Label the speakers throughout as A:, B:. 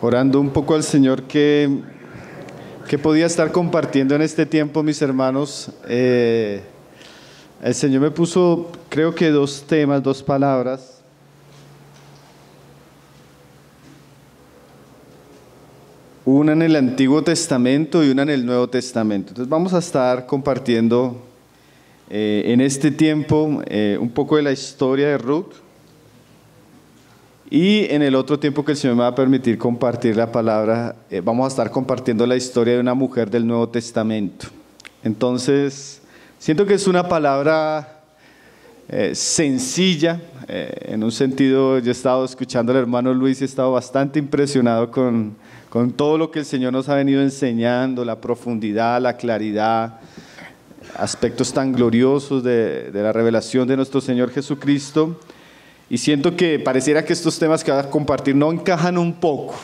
A: orando un poco al Señor que podía estar compartiendo en este tiempo, mis hermanos. El Señor me puso, creo que dos temas, dos palabras. Una en el Antiguo Testamento y una en el Nuevo Testamento. Entonces vamos a estar compartiendo en este tiempo un poco de la historia de Ruth. Y en el otro tiempo que el Señor me va a permitir compartir la palabra, vamos a estar compartiendo la historia de una mujer del Nuevo Testamento. Entonces, siento que es una palabra sencilla. En un sentido, yo he estado escuchando al hermano Luis y he estado bastante impresionado con todo lo que el Señor nos ha venido enseñando, la profundidad, la claridad, aspectos tan gloriosos de la revelación de nuestro Señor Jesucristo. Y siento que pareciera que estos temas que voy a compartir no encajan un poco,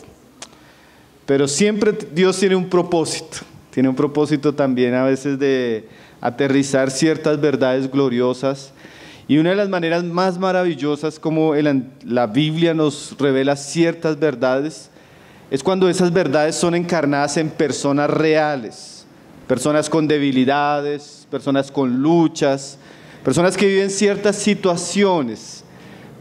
A: pero siempre Dios tiene un propósito también a veces de aterrizar ciertas verdades gloriosas. Y una de las maneras más maravillosas como la Biblia nos revela ciertas verdades es cuando esas verdades son encarnadas en personas reales, personas con debilidades, personas con luchas, personas que viven ciertas situaciones,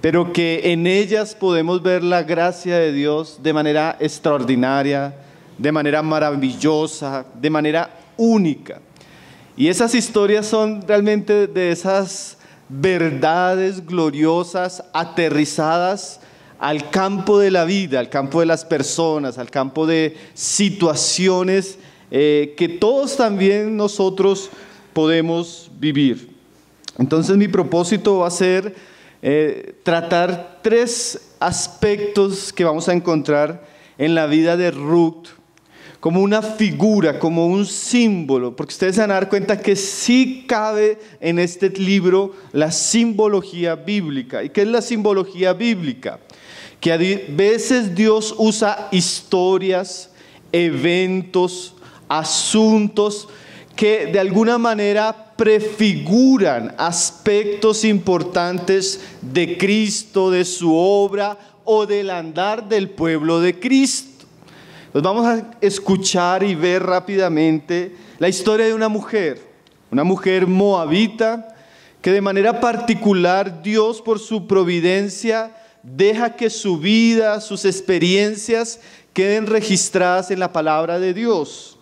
A: pero que en ellas podemos ver la gracia de Dios de manera extraordinaria, de manera maravillosa, de manera única. Y esas historias son realmente de esas verdades gloriosas aterrizadas al campo de la vida, al campo de las personas, al campo de situaciones que todos también nosotros podemos vivir. Entonces mi propósito va a ser tratar tres aspectos que vamos a encontrar en la vida de Ruth como una figura, como un símbolo, porque ustedes se van a dar cuenta que sí cabe en este libro la simbología bíblica. ¿Y qué es la simbología bíblica? Que a veces Dios usa historias, eventos, asuntos que de alguna manera prefiguran aspectos importantes de Cristo, de su obra o del andar del pueblo de Cristo. Pues vamos a escuchar y ver rápidamente la historia de una mujer moabita, que de manera particular Dios por su providencia deja que su vida, sus experiencias queden registradas en la palabra de Dios.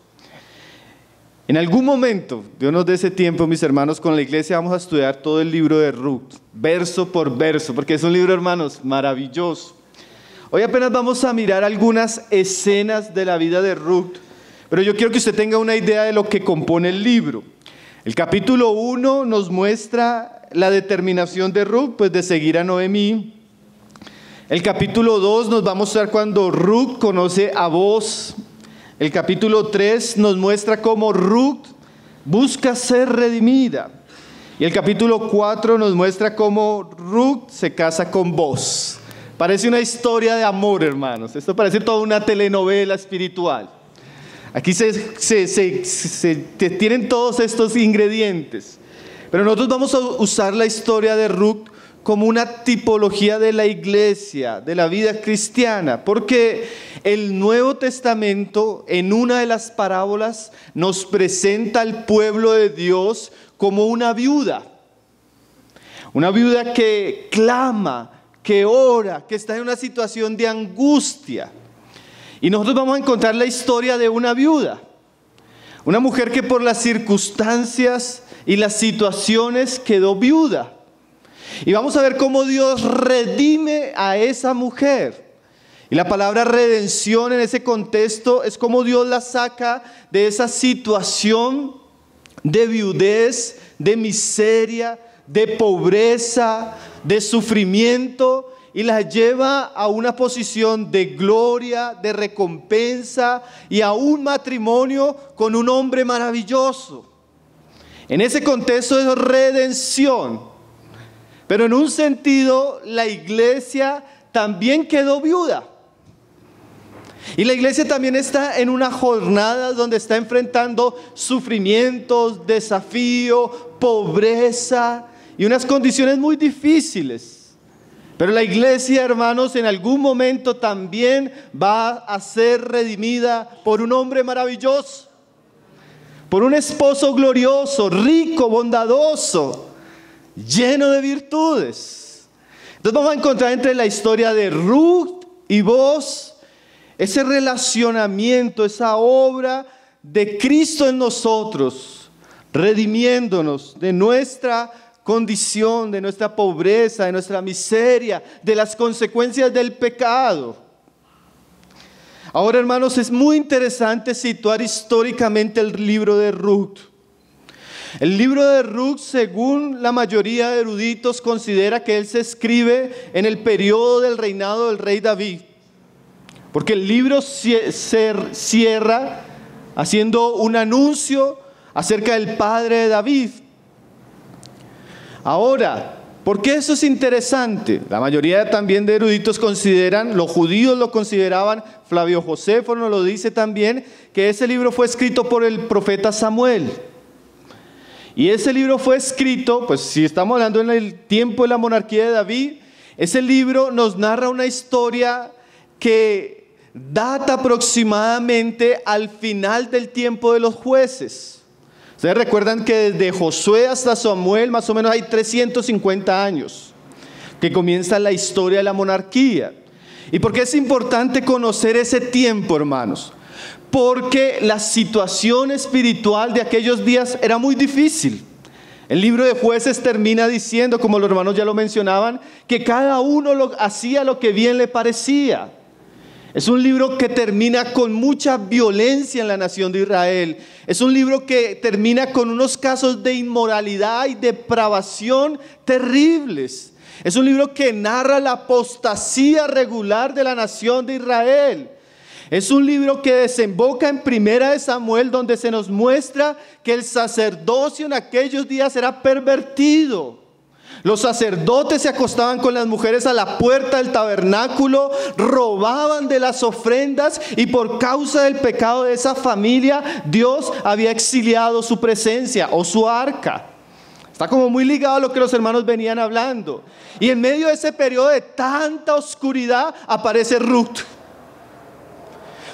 A: En algún momento, Dios nos dé ese tiempo, mis hermanos, con la iglesia vamos a estudiar todo el libro de Ruth, verso por verso, porque es un libro, hermanos, maravilloso. Hoy apenas vamos a mirar algunas escenas de la vida de Ruth, pero yo quiero que usted tenga una idea de lo que compone el libro. El capítulo 1 nos muestra la determinación de Ruth, pues de seguir a Noemí. El capítulo 2 nos va a mostrar cuando Ruth conoce a Boaz. El capítulo 3 nos muestra cómo Ruth busca ser redimida. Y el capítulo 4 nos muestra cómo Ruth se casa con Boaz. Parece una historia de amor, hermanos. Esto parece toda una telenovela espiritual. Aquí tienen todos estos ingredientes. Pero nosotros vamos a usar la historia de Ruth como una tipología de la iglesia, de la vida cristiana, porque el Nuevo Testamento en una de las parábolas nos presenta al pueblo de Dios como una viuda que clama, que ora, que está en una situación de angustia. Y nosotros vamos a encontrar la historia de una viuda, una mujer que por las circunstancias y las situaciones quedó viuda. Y vamos a ver cómo Dios redime a esa mujer. Y la palabra redención en ese contexto es como Dios la saca de esa situación de viudez, de miseria, de pobreza, de sufrimiento, y la lleva a una posición de gloria, de recompensa y a un matrimonio con un hombre maravilloso. En ese contexto es redención. Pero en un sentido, la iglesia también quedó viuda. Y la iglesia también está en una jornada donde está enfrentando sufrimientos, desafío, pobreza y unas condiciones muy difíciles. Pero la iglesia, hermanos, en algún momento también va a ser redimida por un hombre maravilloso, por un esposo glorioso, rico, bondadoso, lleno de virtudes. Entonces vamos a encontrar entre la historia de Ruth y Boaz ese relacionamiento, esa obra de Cristo en nosotros, redimiéndonos de nuestra condición, de nuestra pobreza, de nuestra miseria, de las consecuencias del pecado. Ahora, hermanos, es muy interesante situar históricamente el libro de Ruth. El libro de Ruth, según la mayoría de eruditos, considera que él se escribe en el periodo del reinado del rey David, porque el libro cierra haciendo un anuncio acerca del padre de David. Ahora, ¿por qué eso es interesante? La mayoría también de eruditos consideran, los judíos lo consideraban, Flavio Josefo nos lo dice también, que ese libro fue escrito por el profeta Samuel. Y ese libro fue escrito, pues si estamos hablando en el tiempo de la monarquía de David, ese libro nos narra una historia que data aproximadamente al final del tiempo de los jueces. Ustedes recuerdan que desde Josué hasta Samuel más o menos hay 350 años que comienza la historia de la monarquía. ¿Y por qué es importante conocer ese tiempo, hermanos? Porque la situación espiritual de aquellos días era muy difícil. El libro de Jueces termina diciendo, como los hermanos ya lo mencionaban, que cada uno hacía lo que bien le parecía. Es un libro que termina con mucha violencia en la nación de Israel. Es un libro que termina con unos casos de inmoralidad y depravación terribles. Es un libro que narra la apostasía regular de la nación de Israel. Es un libro que desemboca en Primera de Samuel, donde se nos muestra que el sacerdocio en aquellos días era pervertido. Los sacerdotes se acostaban con las mujeres a la puerta del tabernáculo, robaban de las ofrendas y por causa del pecado de esa familia, Dios había exiliado su presencia o su arca. Está como muy ligado a lo que los hermanos venían hablando. Y en medio de ese periodo de tanta oscuridad aparece Ruth,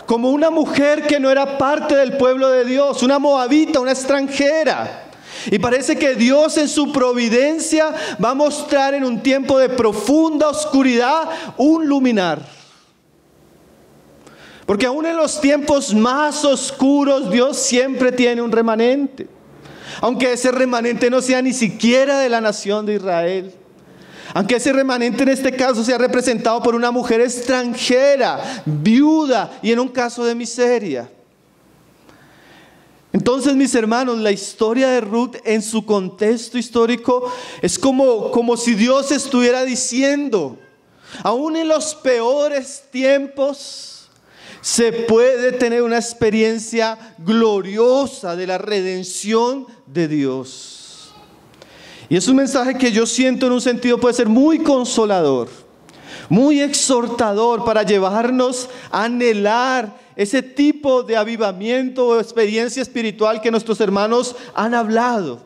A: como una mujer que no era parte del pueblo de Dios, una moabita, una extranjera. Y parece que Dios en su providencia va a mostrar en un tiempo de profunda oscuridad un luminar. Porque aún en los tiempos más oscuros Dios siempre tiene un remanente. Aunque ese remanente no sea ni siquiera de la nación de Israel. Aunque ese remanente en este caso sea representado por una mujer extranjera, viuda y en un caso de miseria. Entonces, mis hermanos, la historia de Ruth en su contexto histórico es como si Dios estuviera diciendo, aún en los peores tiempos se puede tener una experiencia gloriosa de la redención de Dios. Y es un mensaje que yo siento en un sentido puede ser muy consolador, muy exhortador para llevarnos a anhelar ese tipo de avivamiento o experiencia espiritual que nuestros hermanos han hablado.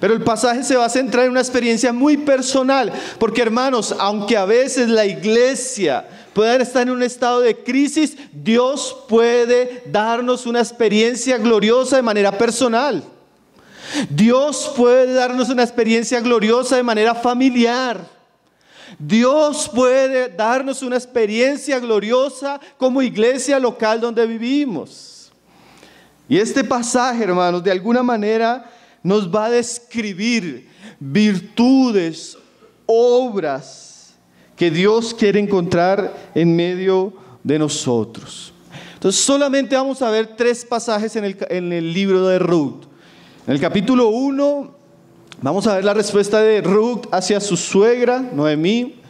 A: Pero el pasaje se va a centrar en una experiencia muy personal, porque hermanos, aunque a veces la iglesia pueda estar en un estado de crisis, Dios puede darnos una experiencia gloriosa de manera personal. Dios puede darnos una experiencia gloriosa de manera familiar. Dios puede darnos una experiencia gloriosa como iglesia local donde vivimos. Y este pasaje, hermanos, de alguna manera nos va a describir virtudes, obras que Dios quiere encontrar en medio de nosotros. Entonces solamente vamos a ver 3 pasajes en el libro de Ruth. En el capítulo 1 vamos a ver la respuesta de Ruth hacia su suegra, Noemí.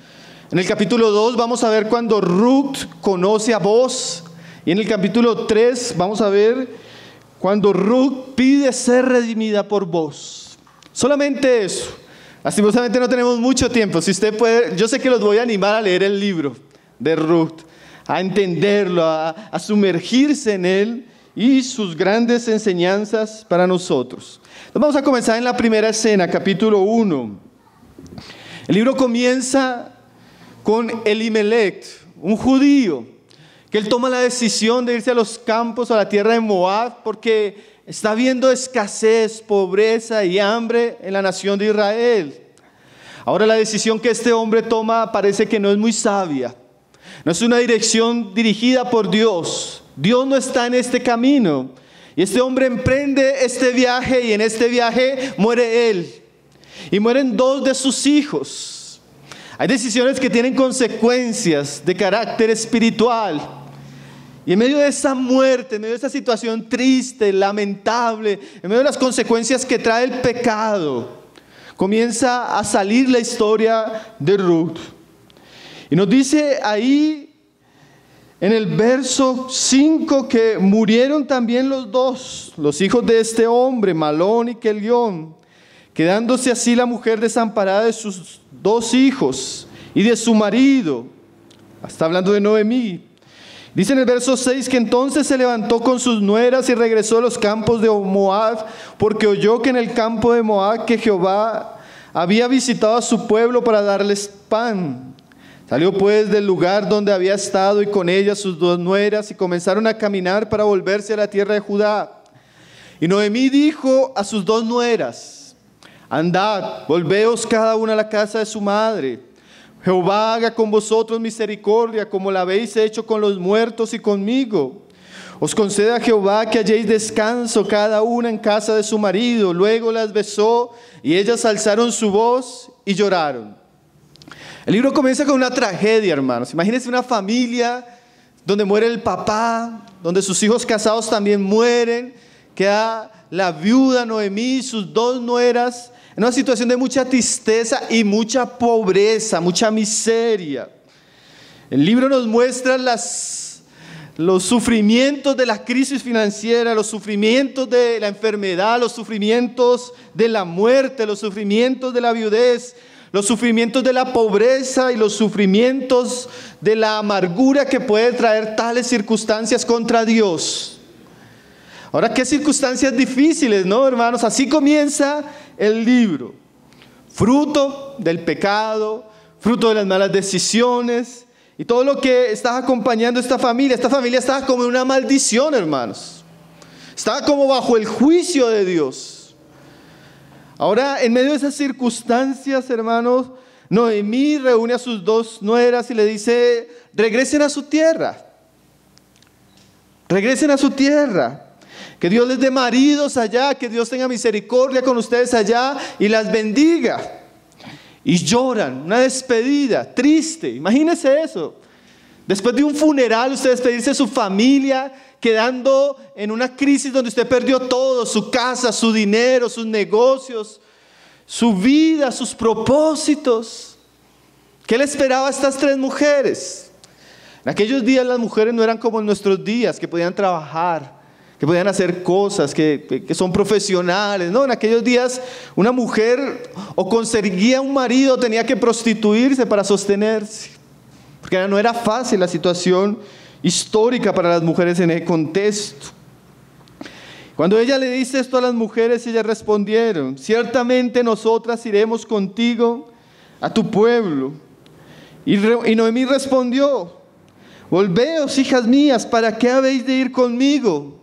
A: En el capítulo 2 vamos a ver cuando Ruth conoce a Boaz. Y en el capítulo 3 vamos a ver cuando Ruth pide ser redimida por Boaz. Solamente eso. Lastimosamente no tenemos mucho tiempo. Si usted puede, yo sé que los voy a animar a leer el libro de Ruth, a entenderlo, a sumergirse en él y sus grandes enseñanzas para nosotros. Entonces vamos a comenzar en la primera escena, capítulo 1. El libro comienza con Elimelech, un judío, que él toma la decisión de irse a los campos, a la tierra de Moab, porque está viendo escasez, pobreza y hambre en la nación de Israel. Ahora la decisión que este hombre toma parece que no es muy sabia. No es una dirección dirigida por Dios. Dios no está en este camino. Y este hombre emprende este viaje y en este viaje muere él. Y mueren 2 de sus hijos. Hay decisiones que tienen consecuencias de carácter espiritual. Y en medio de esa muerte, en medio de esa situación triste, lamentable, en medio de las consecuencias que trae el pecado, comienza a salir la historia de Ruth. Y nos dice ahí en el verso 5 que murieron también los 2, los hijos de este hombre, Malón y Kelión, quedándose así la mujer desamparada de sus 2 hijos y de su marido. Está hablando de Noemí. Dice en el verso 6 que entonces se levantó con sus nueras y regresó a los campos de Moab, porque oyó que en el campo de Moab que Jehová había visitado a su pueblo para darles pan. Salió pues del lugar donde había estado y con ella sus 2 nueras y comenzaron a caminar para volverse a la tierra de Judá. Y Noemí dijo a sus 2 nueras: andad, volveos cada una a la casa de su madre. Jehová haga con vosotros misericordia, como la habéis hecho con los muertos y conmigo. Os conceda Jehová que halléis descanso cada una en casa de su marido. Luego las besó y ellas alzaron su voz y lloraron. El libro comienza con una tragedia, hermanos. Imagínense una familia donde muere el papá, donde sus hijos casados también mueren. Queda la viuda Noemí y sus 2 nueras en una situación de mucha tristeza y mucha pobreza, mucha miseria. El libro nos muestra los sufrimientos de la crisis financiera, los sufrimientos de la enfermedad, los sufrimientos de la muerte, los sufrimientos de la viudez, los sufrimientos de la pobreza y los sufrimientos de la amargura que puede traer tales circunstancias contra Dios. Ahora, qué circunstancias difíciles, ¿no, hermanos? Así comienza el libro. Fruto del pecado, fruto de las malas decisiones y todo lo que estaba acompañando esta familia. Esta familia estaba como en una maldición, hermanos. Estaba como bajo el juicio de Dios. Ahora, en medio de esas circunstancias, hermanos, Noemí reúne a sus 2 nueras y le dice: regresen a su tierra. Regresen a su tierra. Que Dios les dé maridos allá, que Dios tenga misericordia con ustedes allá y las bendiga. Y lloran, una despedida triste. Imagínense eso. Después de un funeral, usted despedirse de su familia, quedando en una crisis donde usted perdió todo: su casa, su dinero, sus negocios, su vida, sus propósitos. ¿Qué le esperaba a estas 3 mujeres? En aquellos días las mujeres no eran como en nuestros días, que podían trabajar, que podían hacer cosas, que son profesionales, ¿no? En aquellos días una mujer o conseguía un marido o tenía que prostituirse para sostenerse, porque no era fácil la situación histórica para las mujeres en ese contexto. Cuando ella le dice esto a las mujeres, ellas respondieron: ciertamente nosotras iremos contigo a tu pueblo. Y Noemí respondió: volveos, hijas mías, ¿para qué habéis de ir conmigo?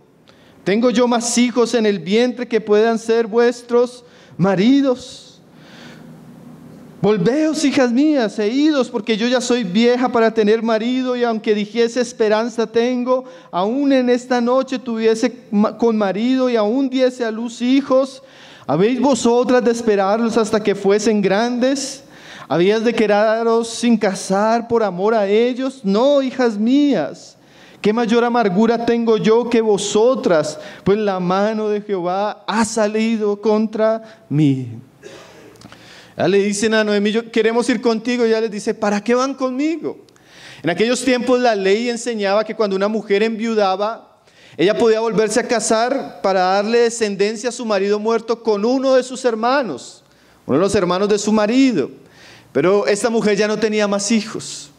A: ¿Tengo yo más hijos en el vientre que puedan ser vuestros maridos? Volveos, hijas mías, e idos, porque yo ya soy vieja para tener marido, y aunque dijese esperanza tengo, aún en esta noche tuviese con marido y aún diese a luz hijos. ¿Habéis vosotras de esperarlos hasta que fuesen grandes? ¿Habías de quedaros sin casar por amor a ellos? No, hijas mías. ¿Qué mayor amargura tengo yo que vosotras? Pues la mano de Jehová ha salido contra mí. Ya le dicen a Noemí: queremos ir contigo. Y ella les dice: ¿para qué van conmigo? En aquellos tiempos la ley enseñaba que cuando una mujer enviudaba, ella podía volverse a casar para darle descendencia a su marido muerto con uno de sus hermanos, uno de los hermanos de su marido. Pero esta mujer ya no tenía más hijos.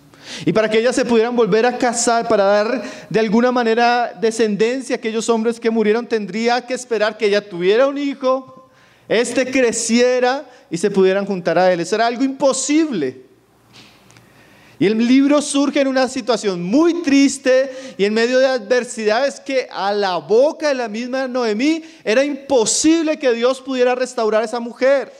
A: Y para que ellas se pudieran volver a casar, para dar de alguna manera descendencia a aquellos hombres que murieron, tendría que esperar que ella tuviera un hijo, creciera y se pudieran juntar a él. Eso era algo imposible. Y el libro surge en una situación muy triste y en medio de adversidades que a la boca de la misma Noemí era imposible que Dios pudiera restaurar a esa mujer.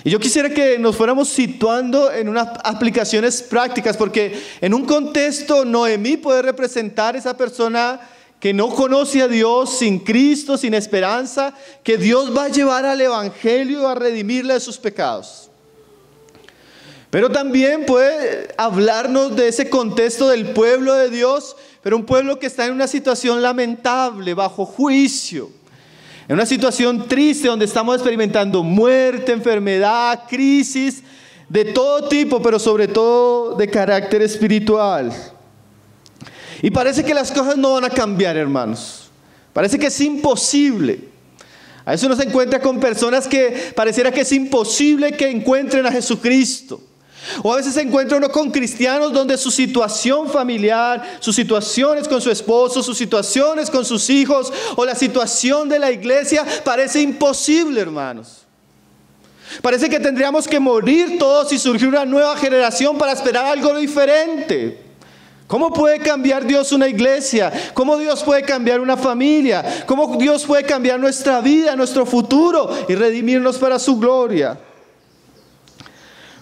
A: Y yo quisiera que nos fuéramos situando en unas aplicaciones prácticas, porque en un contexto Noemí puede representar esa persona que no conoce a Dios, sin Cristo, sin esperanza, que Dios va a llevar al evangelio a redimirle de sus pecados. Pero también puede hablarnos de ese contexto del pueblo de Dios, pero un pueblo que está en una situación lamentable, bajo juicio, en una situación triste donde estamos experimentando muerte, enfermedad, crisis de todo tipo, pero sobre todo de carácter espiritual. Y parece que las cosas no van a cambiar, hermanos. Parece que es imposible. A veces uno se encuentra con personas que pareciera que es imposible que encuentren a Jesucristo. O a veces se encuentra uno con cristianos donde su situación familiar, sus situaciones con su esposo, sus situaciones con sus hijos o la situación de la iglesia parece imposible, hermanos. Parece que tendríamos que morir todos y surgir una nueva generación para esperar algo diferente. ¿Cómo puede cambiar Dios una iglesia? ¿Cómo Dios puede cambiar una familia? ¿Cómo Dios puede cambiar nuestra vida, nuestro futuro y redimirnos para su gloria?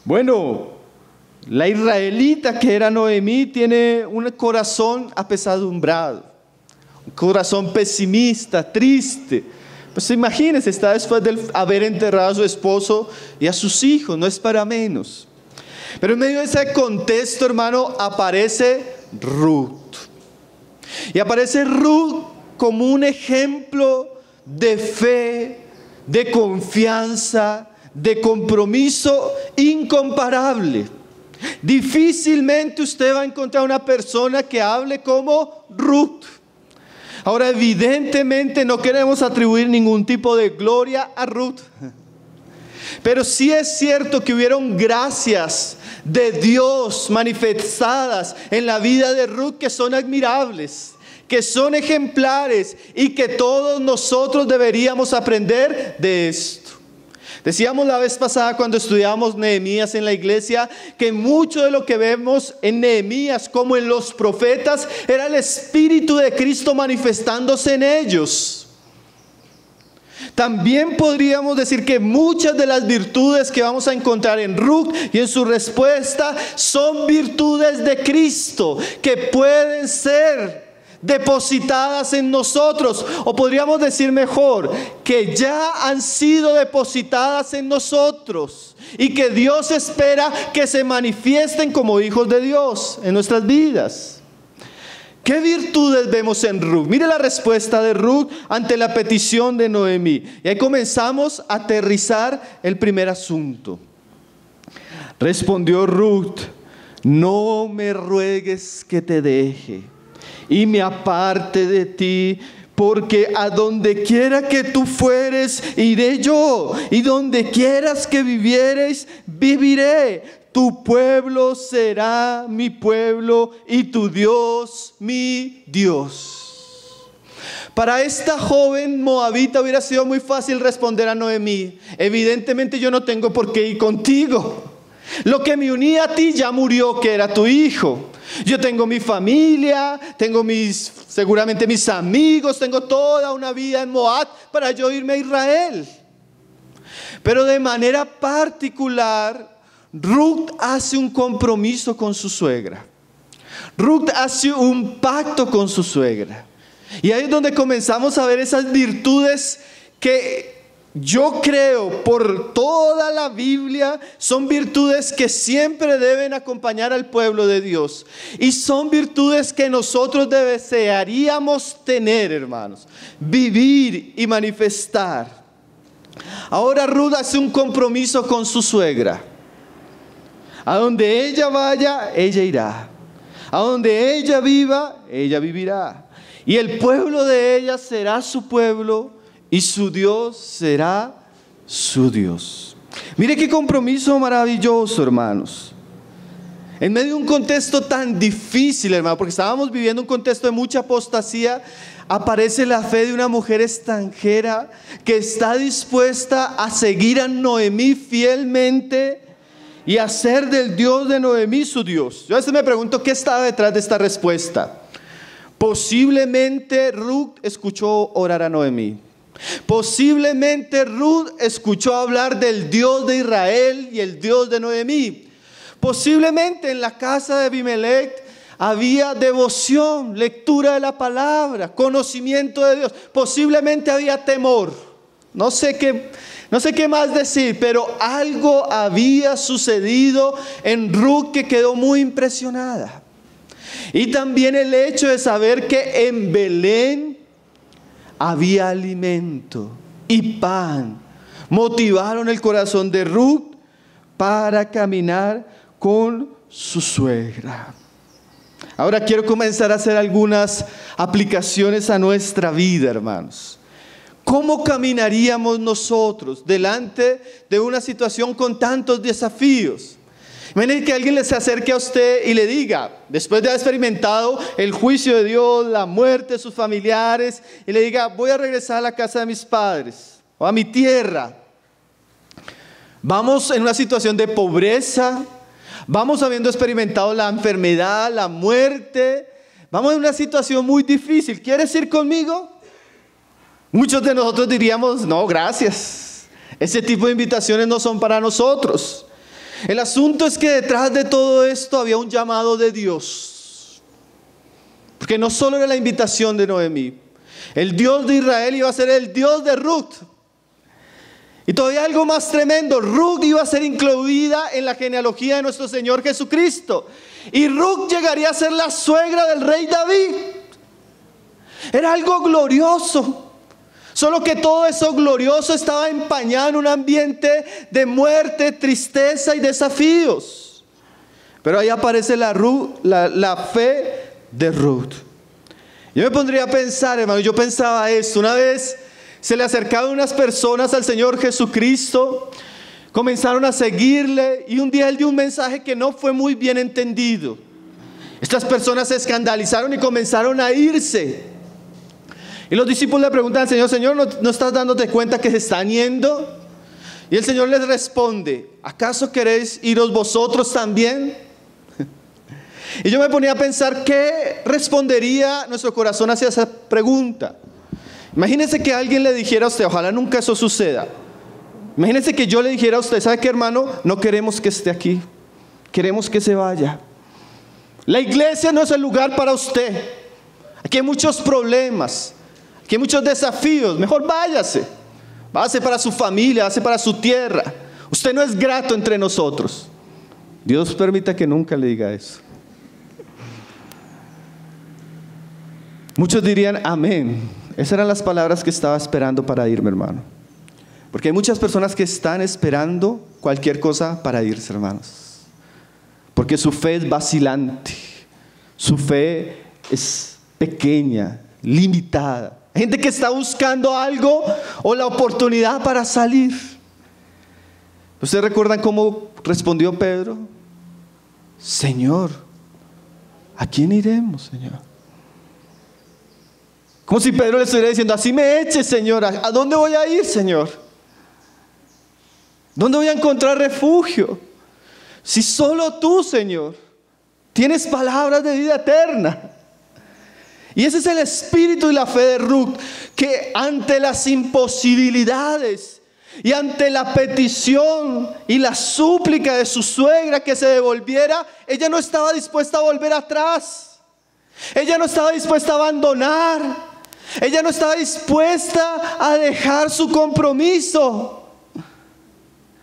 A: Bueno, la israelita que era Noemí tiene un corazón apesadumbrado, un corazón pesimista, triste. Pues imagínense, está después de haber enterrado a su esposo y a sus hijos, no es para menos. Pero en medio de ese contexto, hermano, aparece Ruth. Y aparece Ruth como un ejemplo de fe, de confianza, de compromiso incomparable. Difícilmente usted va a encontrar una persona que hable como Ruth. Ahora, evidentemente no queremos atribuir ningún tipo de gloria a Ruth, pero sí es cierto que hubieron gracias de Dios manifestadas en la vida de Ruth que son admirables, que son ejemplares y que todos nosotros deberíamos aprender de esto. Decíamos la vez pasada cuando estudiábamos Nehemías en la iglesia que mucho de lo que vemos en Nehemías como en los profetas era el Espíritu de Cristo manifestándose en ellos. También podríamos decir que muchas de las virtudes que vamos a encontrar en Ruth y en su respuesta son virtudes de Cristo que pueden ser depositadas en nosotros, o podríamos decir mejor, que ya han sido depositadas en nosotros y que Dios espera que se manifiesten como hijos de Dios en nuestras vidas. ¿Qué virtudes vemos en Ruth? Mire la respuesta de Ruth ante la petición de Noemí. Y ahí comenzamos a aterrizar el primer asunto. Respondió Ruth: no me ruegues que te deje y me aparte de ti, porque a donde quiera que tú fueres, iré yo, y donde quieras que vivieres, viviré. Tu pueblo será mi pueblo y tu Dios mi Dios. Para esta joven moabita hubiera sido muy fácil responder a Noemí: evidentemente yo no tengo por qué ir contigo. Lo que me unía a ti ya murió, que era tu hijo. Yo tengo mi familia, tengo seguramente mis amigos, tengo toda una vida en Moab para yo irme a Israel. Pero de manera particular, Ruth hace un compromiso con su suegra. Ruth hace un pacto con su suegra. Y ahí es donde comenzamos a ver esas virtudes que yo creo por toda la Biblia son virtudes que siempre deben acompañar al pueblo de Dios. Y son virtudes que nosotros desearíamos tener, hermanos. Vivir y manifestar. Ahora Ruth hace un compromiso con su suegra. A donde ella vaya, ella irá. A donde ella viva, ella vivirá. Y el pueblo de ella será su pueblo y su Dios será su Dios. Mire qué compromiso maravilloso, hermanos. En medio de un contexto tan difícil, hermano, porque estábamos viviendo un contexto de mucha apostasía, aparece la fe de una mujer extranjera que está dispuesta a seguir a Noemí fielmente y hacer del Dios de Noemí su Dios. Yo a veces me pregunto qué estaba detrás de esta respuesta. Posiblemente Ruth escuchó orar a Noemí. Posiblemente Ruth escuchó hablar del Dios de Israel y el Dios de Noemí. Posiblemente en la casa de Abimelech había devoción, lectura de la palabra, conocimiento de Dios. Posiblemente había temor. No sé qué más decir, pero algo había sucedido en Ruth que quedó muy impresionada. Y también el hecho de saber que en Belén había alimento y pan motivaron el corazón de Ruth para caminar con su suegra. Ahora quiero comenzar a hacer algunas aplicaciones a nuestra vida, hermanos. ¿Cómo caminaríamos nosotros delante de una situación con tantos desafíos? Imagínense que alguien se acerque a usted y le diga, después de haber experimentado el juicio de Dios, la muerte de sus familiares, y le diga, voy a regresar a la casa de mis padres o a mi tierra. Vamos en una situación de pobreza, vamos habiendo experimentado la enfermedad, la muerte, vamos en una situación muy difícil. ¿Quieres ir conmigo? Muchos de nosotros diríamos, no, gracias. Ese tipo de invitaciones no son para nosotros. El asunto es que detrás de todo esto había un llamado de Dios. Porque no solo era la invitación de Noemí. El Dios de Israel iba a ser el Dios de Ruth. Y todavía algo más tremendo, Ruth iba a ser incluida en la genealogía de nuestro Señor Jesucristo. Y Ruth llegaría a ser la suegra del rey David. Era algo glorioso. Solo que todo eso glorioso estaba empañado en un ambiente de muerte, tristeza y desafíos. Pero ahí aparece la fe de Ruth. Yo me pondría a pensar, hermano, yo pensaba esto. Una vez se le acercaron unas personas al Señor Jesucristo, comenzaron a seguirle y un día él dio un mensaje que no fue muy bien entendido. Estas personas se escandalizaron y comenzaron a irse. Y los discípulos le preguntan al Señor, Señor, ¿no estás dándote cuenta que se están yendo? Y el Señor les responde, ¿acaso queréis iros vosotros también? Y yo me ponía a pensar, ¿qué respondería nuestro corazón hacia esa pregunta? Imagínense que alguien le dijera a usted, ojalá nunca eso suceda. Imagínense que yo le dijera a usted, ¿sabe qué, hermano? No queremos que esté aquí, queremos que se vaya. La iglesia no es el lugar para usted. Aquí hay muchos problemas. Aquí hay muchos desafíos, mejor váyase. Váyase para su familia, váyase para su tierra. Usted no es grato entre nosotros. Dios permita que nunca le diga eso. Muchos dirían amén. Esas eran las palabras que estaba esperando para irme, hermano. Porque hay muchas personas que están esperando cualquier cosa para irse, hermanos. Porque su fe es vacilante. Su fe es pequeña, limitada. Hay gente que está buscando algo o la oportunidad para salir. ¿Ustedes recuerdan cómo respondió Pedro? Señor, ¿a quién iremos, Señor? Como si Pedro le estuviera diciendo, así me eches, Señor. ¿A dónde voy a ir, Señor? ¿Dónde voy a encontrar refugio? Si solo tú, Señor, tienes palabras de vida eterna. Y ese es el espíritu y la fe de Ruth, que ante las imposibilidades y ante la petición y la súplica de su suegra que se devolviera, ella no estaba dispuesta a volver atrás. Ella no estaba dispuesta a abandonar. Ella no estaba dispuesta a dejar su compromiso.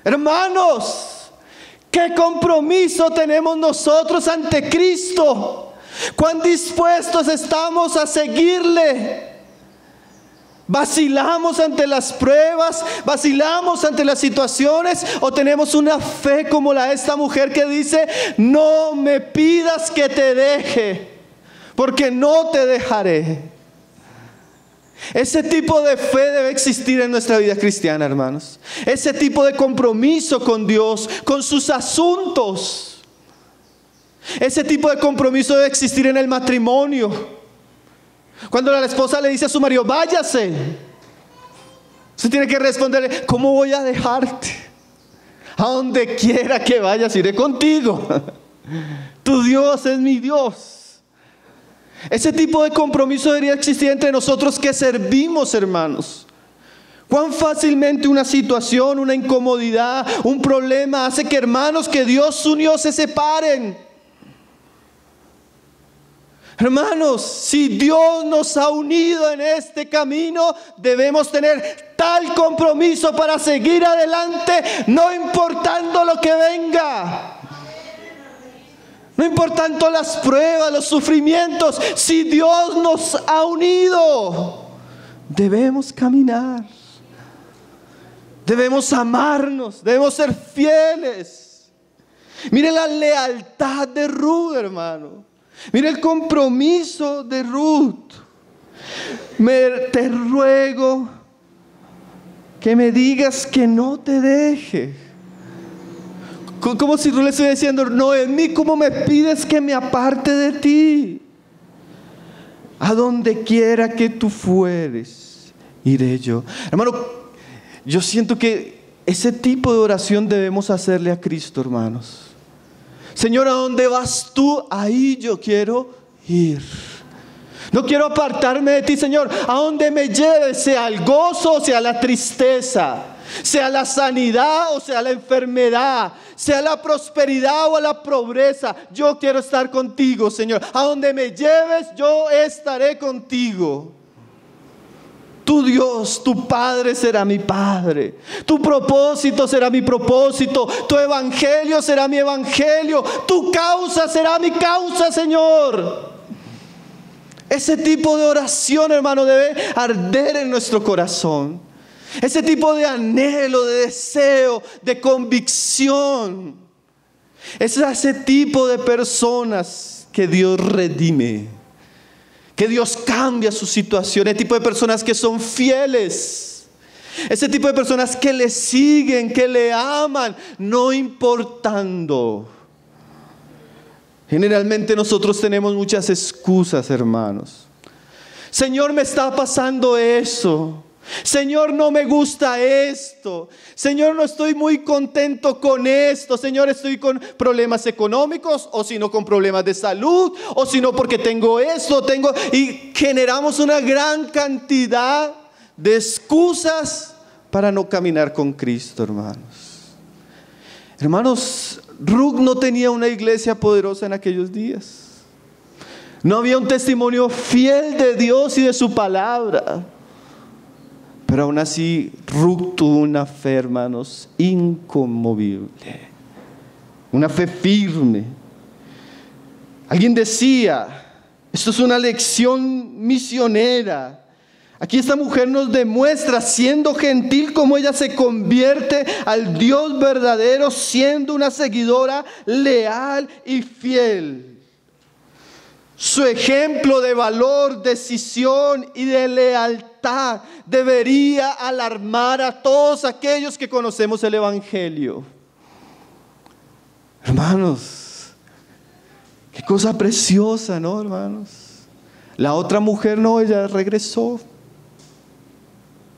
A: Hermanos, ¿qué compromiso tenemos nosotros ante Cristo? ¿Cuán dispuestos estamos a seguirle? ¿Vacilamos ante las pruebas? ¿Vacilamos ante las situaciones? ¿O tenemos una fe como la de esta mujer que dice, no me pidas que te deje, porque no te dejaré? Ese tipo de fe debe existir en nuestra vida cristiana, hermanos. Ese tipo de compromiso con Dios, con sus asuntos. Ese tipo de compromiso debe existir en el matrimonio. Cuando la esposa le dice a su marido, váyase, usted tiene que responder, ¿cómo voy a dejarte? A donde quiera que vayas, iré contigo. Tu Dios es mi Dios. Ese tipo de compromiso debería existir entre nosotros que servimos, hermanos. Cuán fácilmente una situación, una incomodidad, un problema hace que hermanos que Dios unió se separen. Hermanos, si Dios nos ha unido en este camino, debemos tener tal compromiso para seguir adelante, no importando lo que venga. No importando las pruebas, los sufrimientos, si Dios nos ha unido, debemos caminar. Debemos amarnos, debemos ser fieles. Mire la lealtad de Ruth, hermano. Mira el compromiso de Ruth. Te ruego que me digas que no te deje. Como si Ruth le estuviera diciendo: Noemí, ¿cómo me pides que me aparte de ti? A donde quiera que tú fueres, iré yo. Hermano, yo siento que ese tipo de oración debemos hacerle a Cristo, hermanos. Señor, ¿a dónde vas tú? Ahí yo quiero ir. No quiero apartarme de ti, Señor. A donde me lleves, sea el gozo o sea la tristeza, sea la sanidad o sea la enfermedad, sea la prosperidad o la pobreza, yo quiero estar contigo, Señor. A donde me lleves, yo estaré contigo. Tu Dios, tu Padre será mi Padre. Tu propósito será mi propósito. Tu evangelio será mi evangelio. Tu causa será mi causa, Señor. Ese tipo de oración, hermano, debe arder en nuestro corazón. Ese tipo de anhelo, de deseo, de convicción. Es ese tipo de personas que Dios redime, que Dios cambia su situación. Ese tipo de personas que son fieles. Ese tipo de personas que le siguen, que le aman, no importando. Generalmente nosotros tenemos muchas excusas, hermanos. Señor, me está pasando eso. Señor, no me gusta esto. Señor, no estoy muy contento con esto. Señor, estoy con problemas económicos, o si no con problemas de salud, o si no porque tengo esto, y generamos una gran cantidad de excusas para no caminar con Cristo, hermanos. Hermanos, Ruth no tenía una iglesia poderosa en aquellos días. No había un testimonio fiel de Dios y de su palabra. Pero aún así, Ruth tuvo una fe, hermanos, inconmovible. Una fe firme. Alguien decía: esto es una lección misionera. Aquí esta mujer nos demuestra, siendo gentil, cómo ella se convierte al Dios verdadero, siendo una seguidora leal y fiel. Su ejemplo de valor, decisión y de lealtad debería alarmar a todos aquellos que conocemos el Evangelio. Hermanos, qué cosa preciosa, ¿no, hermanos? La otra mujer no, ella regresó.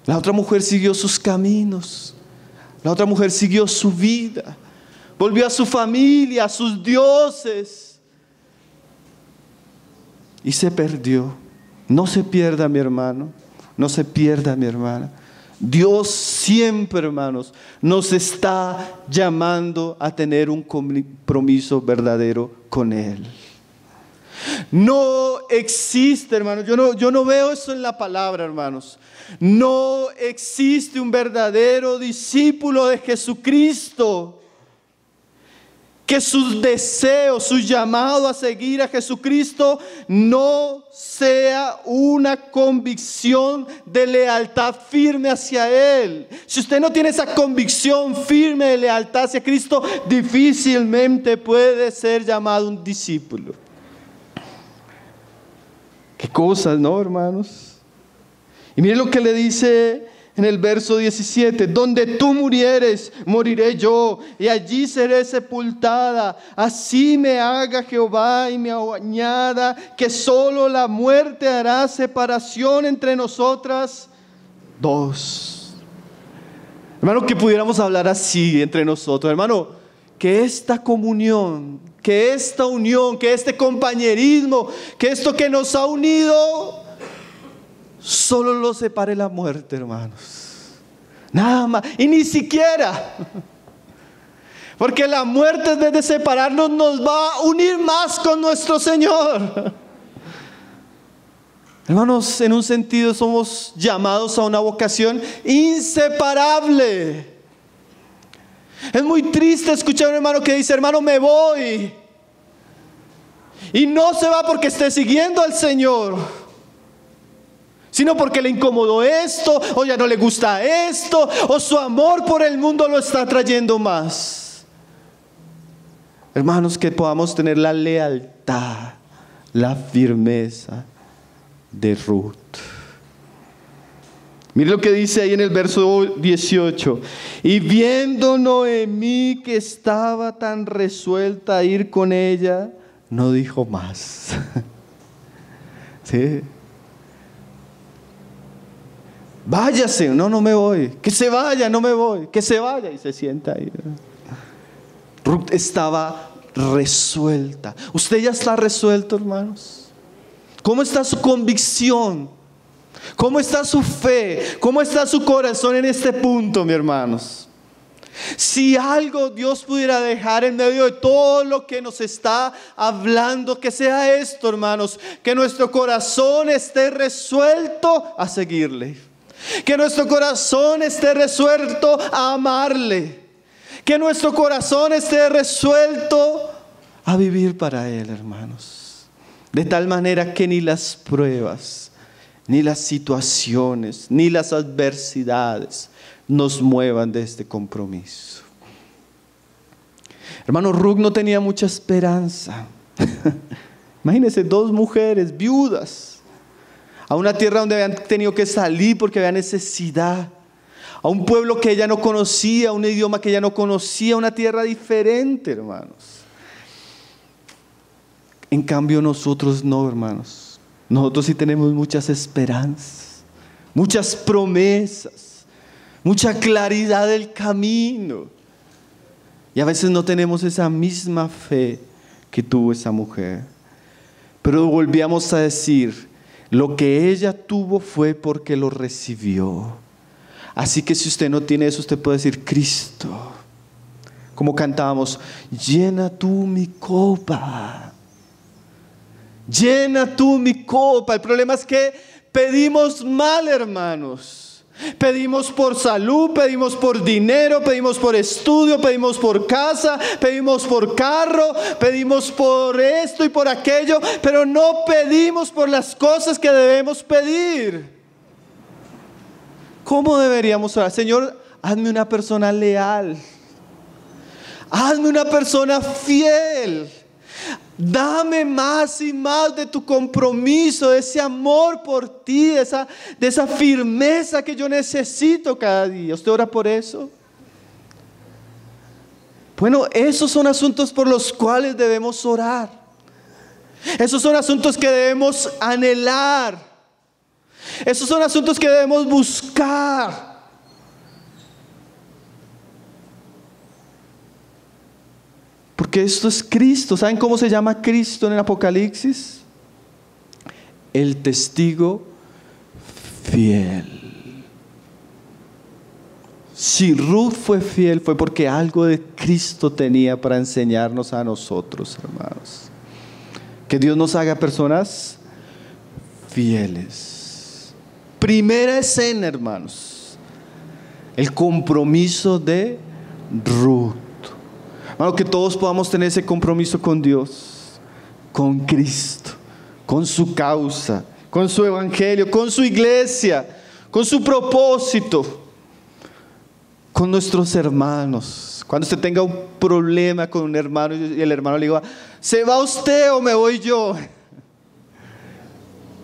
A: La otra mujer siguió sus caminos. La otra mujer siguió su vida. Volvió a su familia, a sus dioses. Y se perdió. No se pierda, mi hermano. No se pierda, mi hermana. Dios siempre, hermanos, nos está llamando a tener un compromiso verdadero con Él. No existe, hermanos, yo no veo eso en la palabra, hermanos. No existe un verdadero discípulo de Jesucristo que sus deseos, su llamado a seguir a Jesucristo no sea una convicción de lealtad firme hacia Él. Si usted no tiene esa convicción firme de lealtad hacia Cristo, difícilmente puede ser llamado un discípulo. Qué cosas, ¿no, hermanos? Y miren lo que le dice en el verso 17: donde tú murieres, moriré yo, y allí seré sepultada. Así me haga Jehová y me añada, que solo la muerte hará separación entre nosotras dos. Hermano, que pudiéramos hablar así entre nosotros. Hermano, que esta comunión, que esta unión, que este compañerismo, que esto que nos ha unido, solo lo separe la muerte, hermanos. Nada más. Y ni siquiera. Porque la muerte, en vez de separarnos, nos va a unir más con nuestro Señor. Hermanos, en un sentido somos llamados a una vocación inseparable. Es muy triste escuchar a un hermano que dice: hermano, me voy. Y no se va porque esté siguiendo al Señor, sino porque le incomodó esto, o ya no le gusta esto, o su amor por el mundo lo está trayendo más. Hermanos, que podamos tener la lealtad, la firmeza de Ruth. Mire lo que dice ahí en el verso 18. Y viendo Noemí que estaba tan resuelta a ir con ella, no dijo más. ¿Sí? Váyase, no me voy. Que se vaya, no me voy. Que se vaya, y se sienta ahí. Ruth estaba resuelta. ¿Usted ya está resuelto, hermanos? ¿Cómo está su convicción? ¿Cómo está su fe? ¿Cómo está su corazón en este punto, mis hermanos? Si algo Dios pudiera dejar en medio de todo lo que nos está hablando, que sea esto, hermanos: que nuestro corazón esté resuelto a seguirle, que nuestro corazón esté resuelto a amarle, que nuestro corazón esté resuelto a vivir para Él, hermanos. De tal manera que ni las pruebas, ni las situaciones, ni las adversidades nos muevan de este compromiso. Hermano, Ruth no tenía mucha esperanza. Imagínense, 2 mujeres viudas, a una tierra donde habían tenido que salir porque había necesidad, a un pueblo que ella no conocía, un idioma que ella no conocía, una tierra diferente, hermanos. En cambio nosotros no, hermanos. Nosotros sí tenemos muchas esperanzas, muchas promesas, mucha claridad del camino. Y a veces no tenemos esa misma fe que tuvo esa mujer. Pero volvíamos a decir: lo que ella tuvo fue porque lo recibió. Así que si usted no tiene eso, usted puede decir: Cristo, como cantábamos, llena tú mi copa. Llena tú mi copa. El problema es que pedimos mal, hermanos. Pedimos por salud, pedimos por dinero, pedimos por estudio, pedimos por casa, pedimos por carro, pedimos por esto y por aquello, pero no pedimos por las cosas que debemos pedir. ¿Cómo deberíamos orar? Señor, hazme una persona leal, hazme una persona fiel. Dame más y más de tu compromiso, de ese amor por ti, de esa firmeza que yo necesito cada día. ¿Usted ora por eso? Bueno, esos son asuntos por los cuales debemos orar. Esos son asuntos que debemos anhelar. Esos son asuntos que debemos buscar. Porque esto es Cristo. ¿Saben cómo se llama Cristo en el Apocalipsis? El testigo fiel. Si Ruth fue fiel, fue porque algo de Cristo tenía para enseñarnos a nosotros, hermanos. Que Dios nos haga personas fieles. Primera escena, hermanos: el compromiso de Ruth. Hermano, que todos podamos tener ese compromiso con Dios, con Cristo, con su causa, con su evangelio, con su iglesia, con su propósito, con nuestros hermanos. Cuando usted tenga un problema con un hermano y el hermano le diga: ¿se va usted o me voy yo?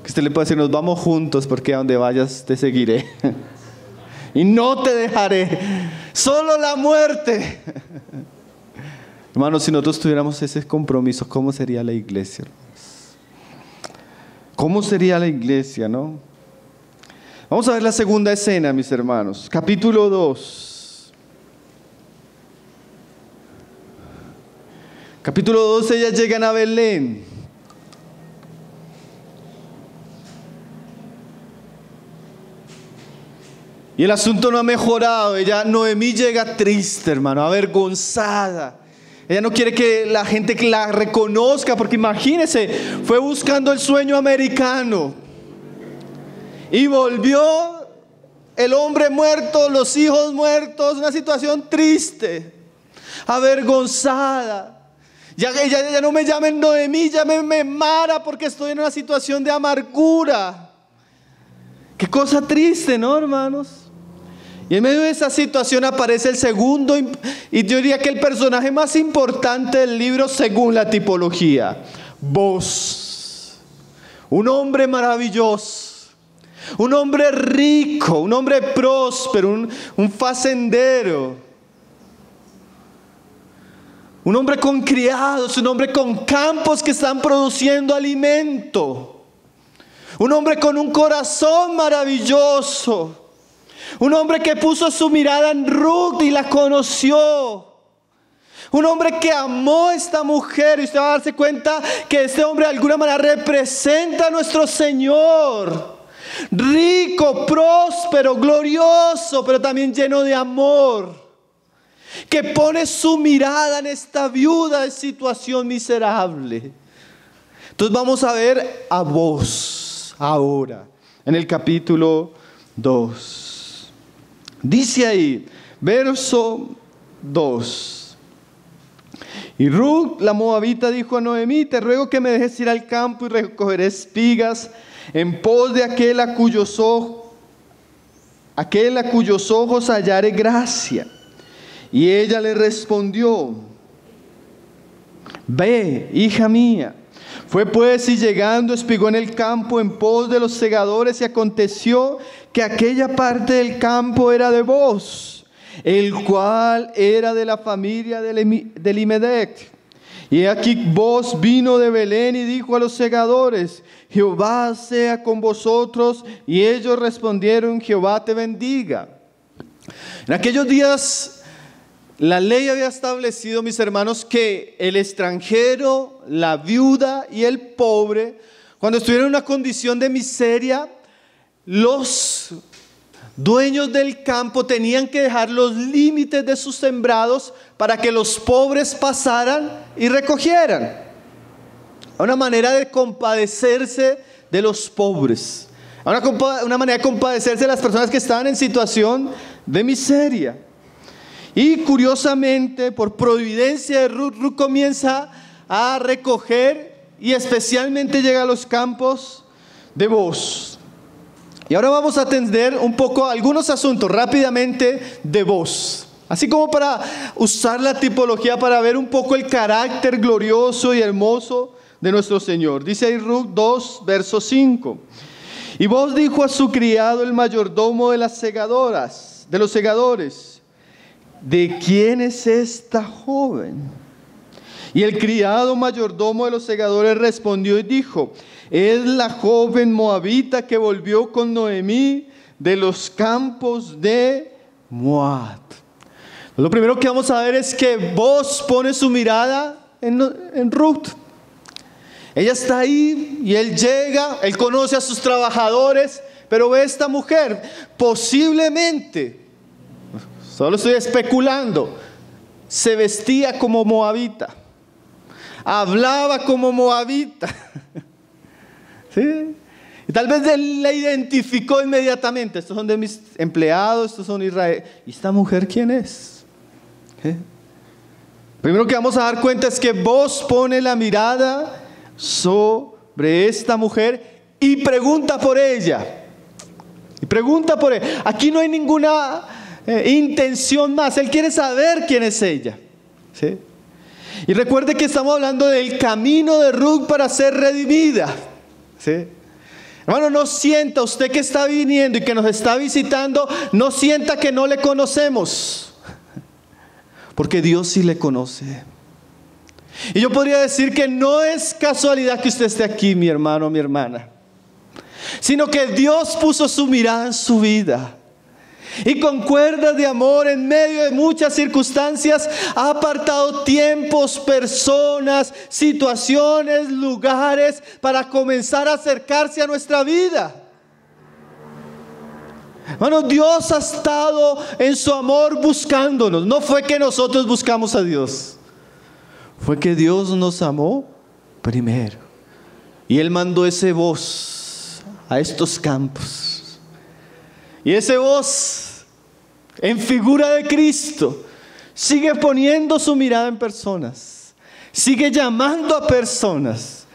A: Que usted le puede decir: nos vamos juntos, porque a donde vayas te seguiré y no te dejaré, solo la muerte. Hermanos, si nosotros tuviéramos ese compromiso, ¿cómo sería la iglesia? ¿Cómo sería la iglesia, no? Vamos a ver la segunda escena, mis hermanos. Capítulo 2. Capítulo 12, ellas llegan a Belén. Y el asunto no ha mejorado. Noemí llega triste, hermano, avergonzada. Ella no quiere que la gente la reconozca, porque imagínese, fue buscando el sueño americano. Y volvió el hombre muerto, los hijos muertos, una situación triste, avergonzada. Ya no me llamen Noemí, llámenme Mara, porque estoy en una situación de amargura. Qué cosa triste, ¿no, hermanos? Y en medio de esa situación aparece el segundo, y yo diría que el personaje más importante del libro según la tipología, Boaz. Un hombre maravilloso, un hombre rico, un hombre próspero, un facendero, un hombre con criados, un hombre con campos que están produciendo alimento, un hombre con un corazón maravilloso. Un hombre que puso su mirada en Ruth y la conoció. Un hombre que amó a esta mujer. Y usted va a darse cuenta que este hombre de alguna manera representa a nuestro Señor. Rico, próspero, glorioso, pero también lleno de amor. Que pone su mirada en esta viuda de situación miserable. Entonces vamos a ver a Boaz ahora, en el capítulo 2. Dice ahí, verso 2. Y Ruth, la moabita, dijo a Noemí: te ruego que me dejes ir al campo y recogeré espigas en pos de aquel a cuyos ojos hallare gracia. Y ella le respondió: ve, hija mía. Fue pues, y llegando espigó en el campo en pos de los segadores, y aconteció que aquella parte del campo era de Boaz, el cual era de la familia de Elimelech. Y aquí Boaz vino de Belén y dijo a los segadores: Jehová sea con vosotros. Y ellos respondieron: Jehová te bendiga. En aquellos días la ley había establecido, mis hermanos, que el extranjero, la viuda y el pobre, cuando estuvieran en una condición de miseria, los dueños del campo tenían que dejar los límites de sus sembrados para que los pobres pasaran y recogieran. Una manera de compadecerse de los pobres, una manera de compadecerse de las personas que estaban en situación de miseria. Y curiosamente, por providencia de Ruth comienza a recoger, y especialmente llega a los campos de Boaz. Y ahora vamos a atender un poco algunos asuntos rápidamente de Boaz, así como para usar la tipología para ver un poco el carácter glorioso y hermoso de nuestro Señor. Dice ahí Ruth 2, verso 5. Y Boaz dijo a su criado, el mayordomo de los segadores: ¿de quién es esta joven? Y el criado mayordomo de los segadores respondió y dijo: es la joven moabita que volvió con Noemí de los campos de Moab. Lo primero que vamos a ver es que Boaz pone su mirada en Ruth. Ella está ahí y él llega, él conoce a sus trabajadores, pero ve a esta mujer, posiblemente, solo estoy especulando, se vestía como moabita, hablaba como moabita, ¿sí? Y tal vez él la identificó inmediatamente: estos son de mis empleados, estos son Israel. ¿Y esta mujer quién es? ¿Sí? Primero que vamos a dar cuenta es que Boaz pone la mirada sobre esta mujer y pregunta por ella. Aquí no hay ninguna intención más. Él quiere saber quién es ella, ¿sí? Y recuerde que estamos hablando del camino de Ruth para ser redimida, ¿sí? Hermano, no sienta usted que está viniendo y que nos está visitando, no sienta que no le conocemos, porque Dios sí le conoce. Y yo podría decir que no es casualidad que usted esté aquí, mi hermano, mi hermana, sino que Dios puso su mirada en su vida. Y con cuerdas de amor, en medio de muchas circunstancias, ha apartado tiempos, personas, situaciones, lugares para comenzar a acercarse a nuestra vida. Hermano, Dios ha estado en su amor buscándonos. No fue que nosotros buscamos a Dios, fue que Dios nos amó primero. Y Él mandó ese voz a estos campos. Y ese voz, en figura de Cristo, sigue poniendo su mirada en personas. Sigue llamando a personas.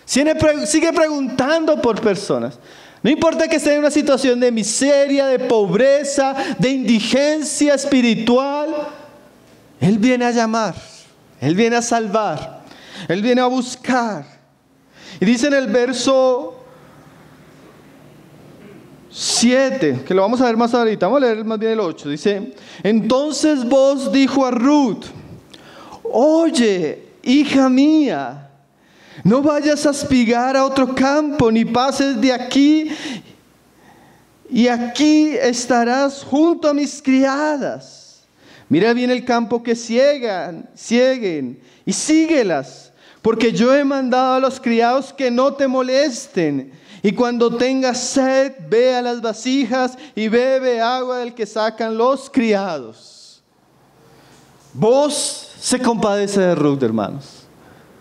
A: Sigue preguntando por personas. No importa que esté en una situación de miseria, de pobreza, de indigencia espiritual. Él viene a llamar. Él viene a salvar. Él viene a buscar. Y dice en el verso 7, que lo vamos a ver más ahorita, vamos a leer más bien el 8, dice: entonces Booz dijo a Ruth: oye, hija mía, no vayas a espigar a otro campo, ni pases de aquí, y aquí estarás junto a mis criadas. Mira bien el campo que sieguen, y síguelas, porque yo he mandado a los criados que no te molesten. Y cuando tengas sed, ve a las vasijas y bebe agua del que sacan los criados. Vos se compadece de Ruth, hermanos.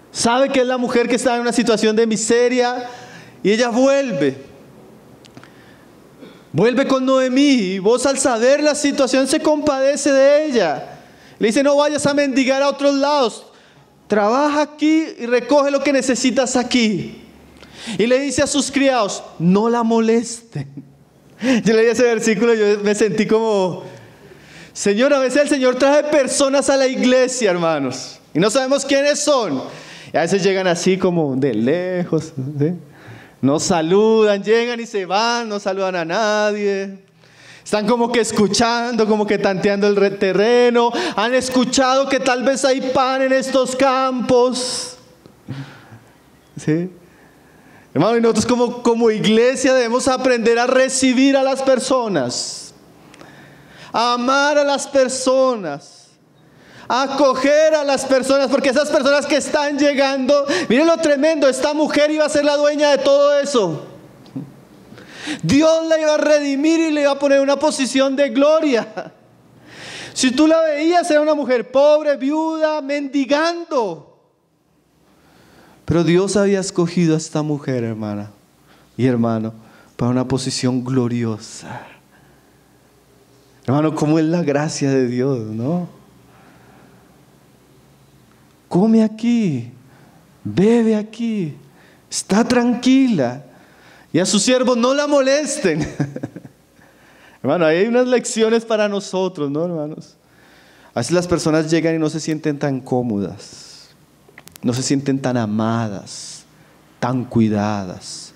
A: Sabe que es la mujer que está en una situación de miseria y ella vuelve con Noemí. Y vos, al saber la situación, se compadece de ella. Le dice: no vayas a mendigar a otros lados. Trabaja aquí y recoge lo que necesitas aquí. Y le dice a sus criados: no la molesten. Yo leí ese versículo y yo me sentí como: Señor, a veces el Señor trae personas a la iglesia, hermanos, y no sabemos quiénes son. Y a veces llegan así como de lejos, ¿sí? No saludan, llegan y se van, no saludan a nadie. Están como que escuchando, como que tanteando el terreno. Han escuchado que tal vez hay pan en estos campos, ¿sí? Hermano, y nosotros como iglesia debemos aprender a recibir a las personas, a amar a las personas, a acoger a las personas, porque esas personas que están llegando, miren lo tremendo, esta mujer iba a ser la dueña de todo eso. Dios la iba a redimir y le iba a poner en una posición de gloria. Si tú la veías, era una mujer pobre, viuda, mendigando. Pero Dios había escogido a esta mujer, hermana y hermano, para una posición gloriosa. Hermano, ¿cómo es la gracia de Dios, no? Come aquí, bebe aquí, está tranquila. Y a sus siervos no la molesten. Hermano, hay unas lecciones para nosotros, ¿no, hermanos? A veces las personas llegan y no se sienten tan cómodas. No se sienten tan amadas, tan cuidadas.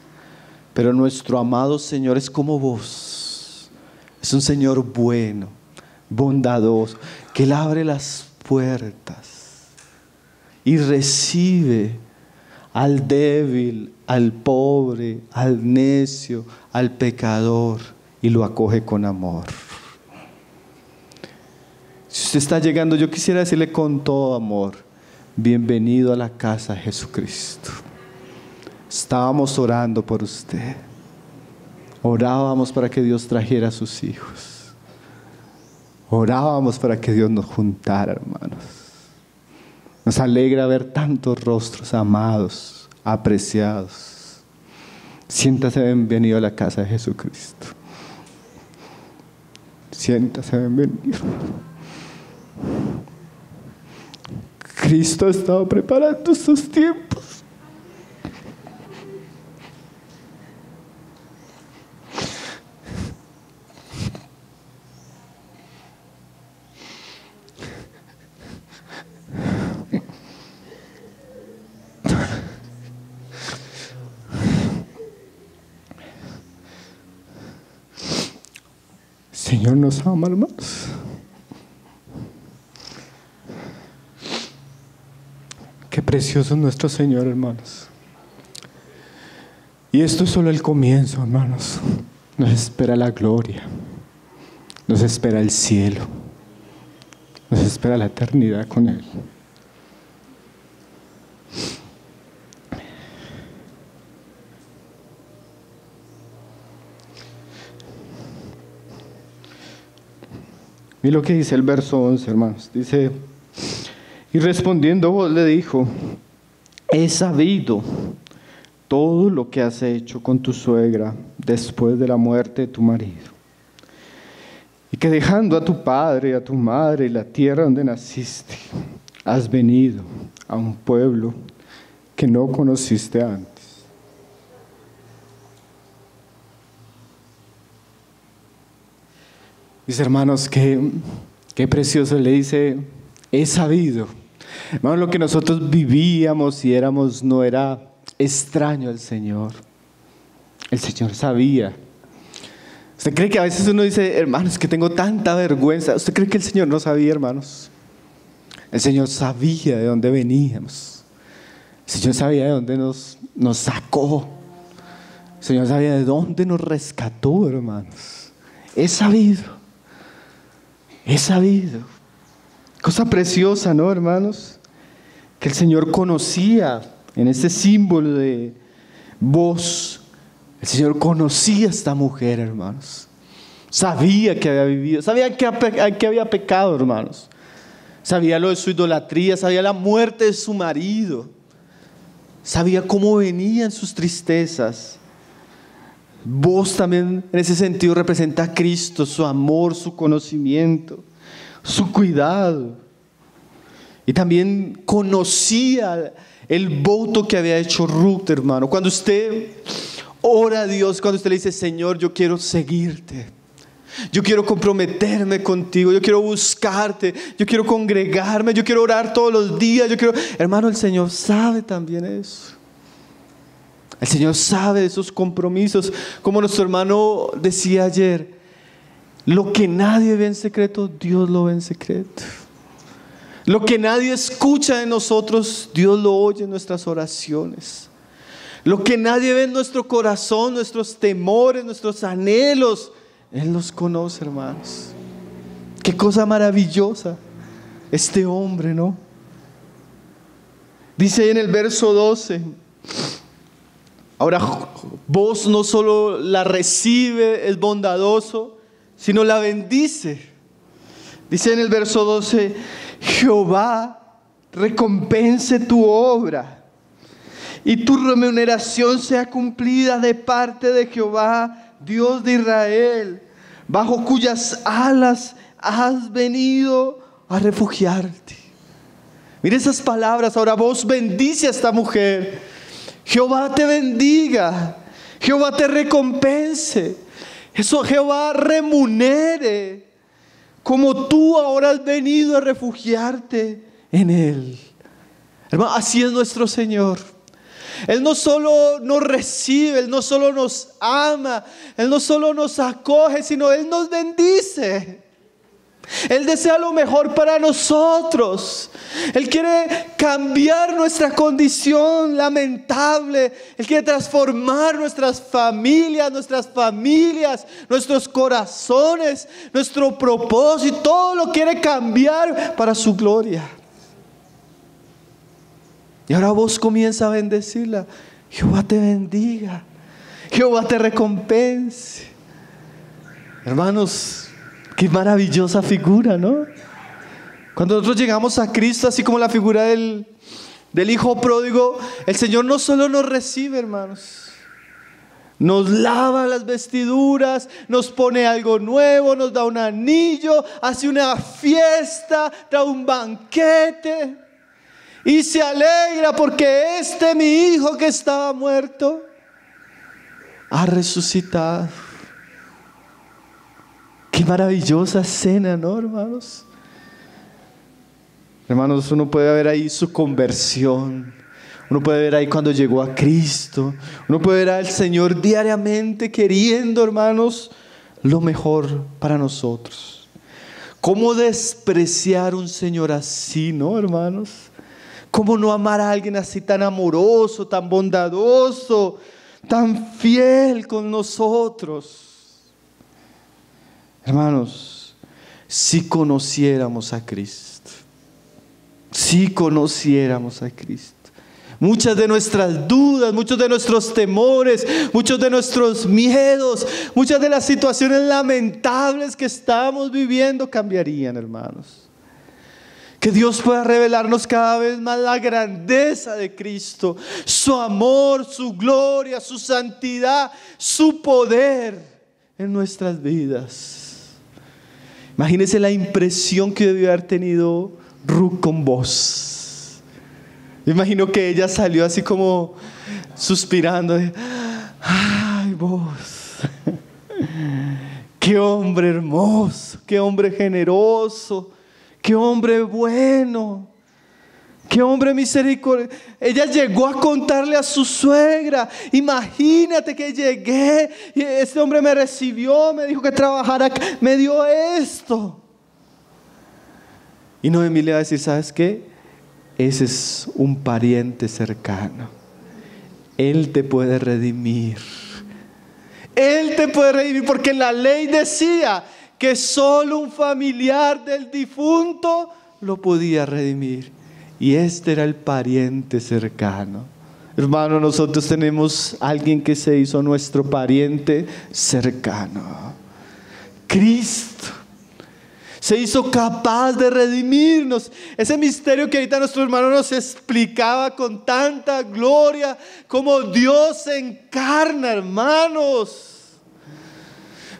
A: Pero nuestro amado Señor es como vos. Es un Señor bueno, bondadoso, que Él abre las puertas y recibe al débil, al pobre, al necio, al pecador, y lo acoge con amor. Si usted está llegando, yo quisiera decirle con todo amor: bienvenido a la casa de Jesucristo. Estábamos orando por usted. Orábamos para que Dios trajera a sus hijos. Orábamos para que Dios nos juntara, hermanos. Nos alegra ver tantos rostros amados, apreciados. Siéntase bienvenido a la casa de Jesucristo. Siéntase bienvenido. Cristo ha estado preparando estos tiempos. Señor nos ama, hermanos. Qué precioso es nuestro Señor, hermanos. Y esto es solo el comienzo, hermanos. Nos espera la gloria. nos espera el cielo, nos espera la eternidad con Él. Y lo que dice el verso 11, hermanos, dice: y respondiendo vos le dijo: he sabido todo lo que has hecho con tu suegra después de la muerte de tu marido, y que dejando a tu padre y a tu madre y la tierra donde naciste, has venido a un pueblo que no conociste antes. Mis hermanos, qué precioso, le dice: he sabido. Hermanos, lo que nosotros vivíamos y éramos no era extraño al Señor. El Señor sabía. ¿Usted cree que a veces uno dice: hermanos, que tengo tanta vergüenza? ¿Usted cree que el Señor no sabía, hermanos? El Señor sabía de dónde veníamos. El Señor sabía de dónde nos sacó. El Señor sabía de dónde nos rescató, hermanos. He sabido. He sabido. Cosa preciosa, ¿no, hermanos? Que el Señor conocía en ese símbolo de voz. El Señor conocía a esta mujer, hermanos. Sabía que había vivido, sabía que había pecado, hermanos. Sabía lo de su idolatría, sabía la muerte de su marido. Sabía cómo venían sus tristezas. Vos también en ese sentido representa a Cristo, su amor, su conocimiento, su cuidado. Y también conocía el voto que había hecho Ruth, hermano. Cuando usted ora a Dios, cuando usted le dice: Señor, yo quiero seguirte, yo quiero comprometerme contigo, yo quiero buscarte, yo quiero congregarme, yo quiero orar todos los días, hermano, el Señor sabe también eso. El Señor sabe de esos compromisos. Como nuestro hermano decía ayer: lo que nadie ve en secreto, Dios lo ve en secreto. Lo que nadie escucha de nosotros, Dios lo oye en nuestras oraciones. Lo que nadie ve en nuestro corazón, nuestros temores, nuestros anhelos, Él los conoce, hermanos. Qué cosa maravillosa este hombre, ¿no? Dice ahí en el verso 12: ahora vos no solo la recibe, es bondadoso, sino la bendice. Dice en el verso 12: Jehová recompense tu obra y tu remuneración sea cumplida de parte de Jehová, Dios de Israel, bajo cuyas alas has venido a refugiarte. Mire esas palabras. Ahora vos bendice a esta mujer. Jehová te bendiga, Jehová te recompense, eso Jehová remunere, como tú ahora has venido a refugiarte en Él. Hermano, así es nuestro Señor. Él no solo nos recibe, Él no solo nos ama, Él no solo nos acoge, sino Él nos bendice. Él desea lo mejor para nosotros. Él quiere cambiar nuestra condición lamentable. Él quiere transformar nuestras familias, nuestros corazones, nuestro propósito. Todo lo quiere cambiar para su gloria. Y ahora vos comienza a bendecirla. Jehová te bendiga, Jehová te recompense. Hermanos, qué maravillosa figura, ¿no? Cuando nosotros llegamos a Cristo, así como la figura del hijo pródigo, el Señor no solo nos recibe, hermanos, nos lava las vestiduras, nos pone algo nuevo, nos da un anillo, hace una fiesta, da un banquete y se alegra porque mi hijo que estaba muerto ha resucitado. Qué maravillosa escena, ¿no, hermanos? Hermanos, uno puede ver ahí su conversión. Uno puede ver ahí cuando llegó a Cristo. Uno puede ver al Señor diariamente queriendo, hermanos, lo mejor para nosotros. ¿Cómo despreciar un Señor así, no, hermanos? ¿Cómo no amar a alguien así tan amoroso, tan bondadoso, tan fiel con nosotros? Hermanos, si conociéramos a Cristo, si conociéramos a Cristo, muchas de nuestras dudas, muchos de nuestros temores, muchos de nuestros miedos, muchas de las situaciones lamentables que estamos viviendo cambiarían, hermanos. Que Dios pueda revelarnos cada vez más la grandeza de Cristo, su amor, su gloria, su santidad, su poder en nuestras vidas. Imagínense la impresión que debió haber tenido Ruth con vos. Me imagino que ella salió así como suspirando. Ay, vos. Qué hombre hermoso, qué hombre generoso. ¡Qué hombre bueno! ¡Qué hombre misericordioso! Ella llegó a contarle a su suegra: imagínate que llegué y este hombre me recibió, me dijo que trabajara, me dio esto. Y Noemí le va a decir: ¿sabes qué? Ese es un pariente cercano. Él te puede redimir. Él te puede redimir, porque la ley decía que solo un familiar del difunto lo podía redimir. Y este era el pariente cercano. Hermano, nosotros tenemos alguien que se hizo nuestro pariente cercano. Cristo se hizo capaz de redimirnos. Ese misterio que ahorita nuestro hermano nos explicaba con tanta gloria, como Dios se encarna, hermanos.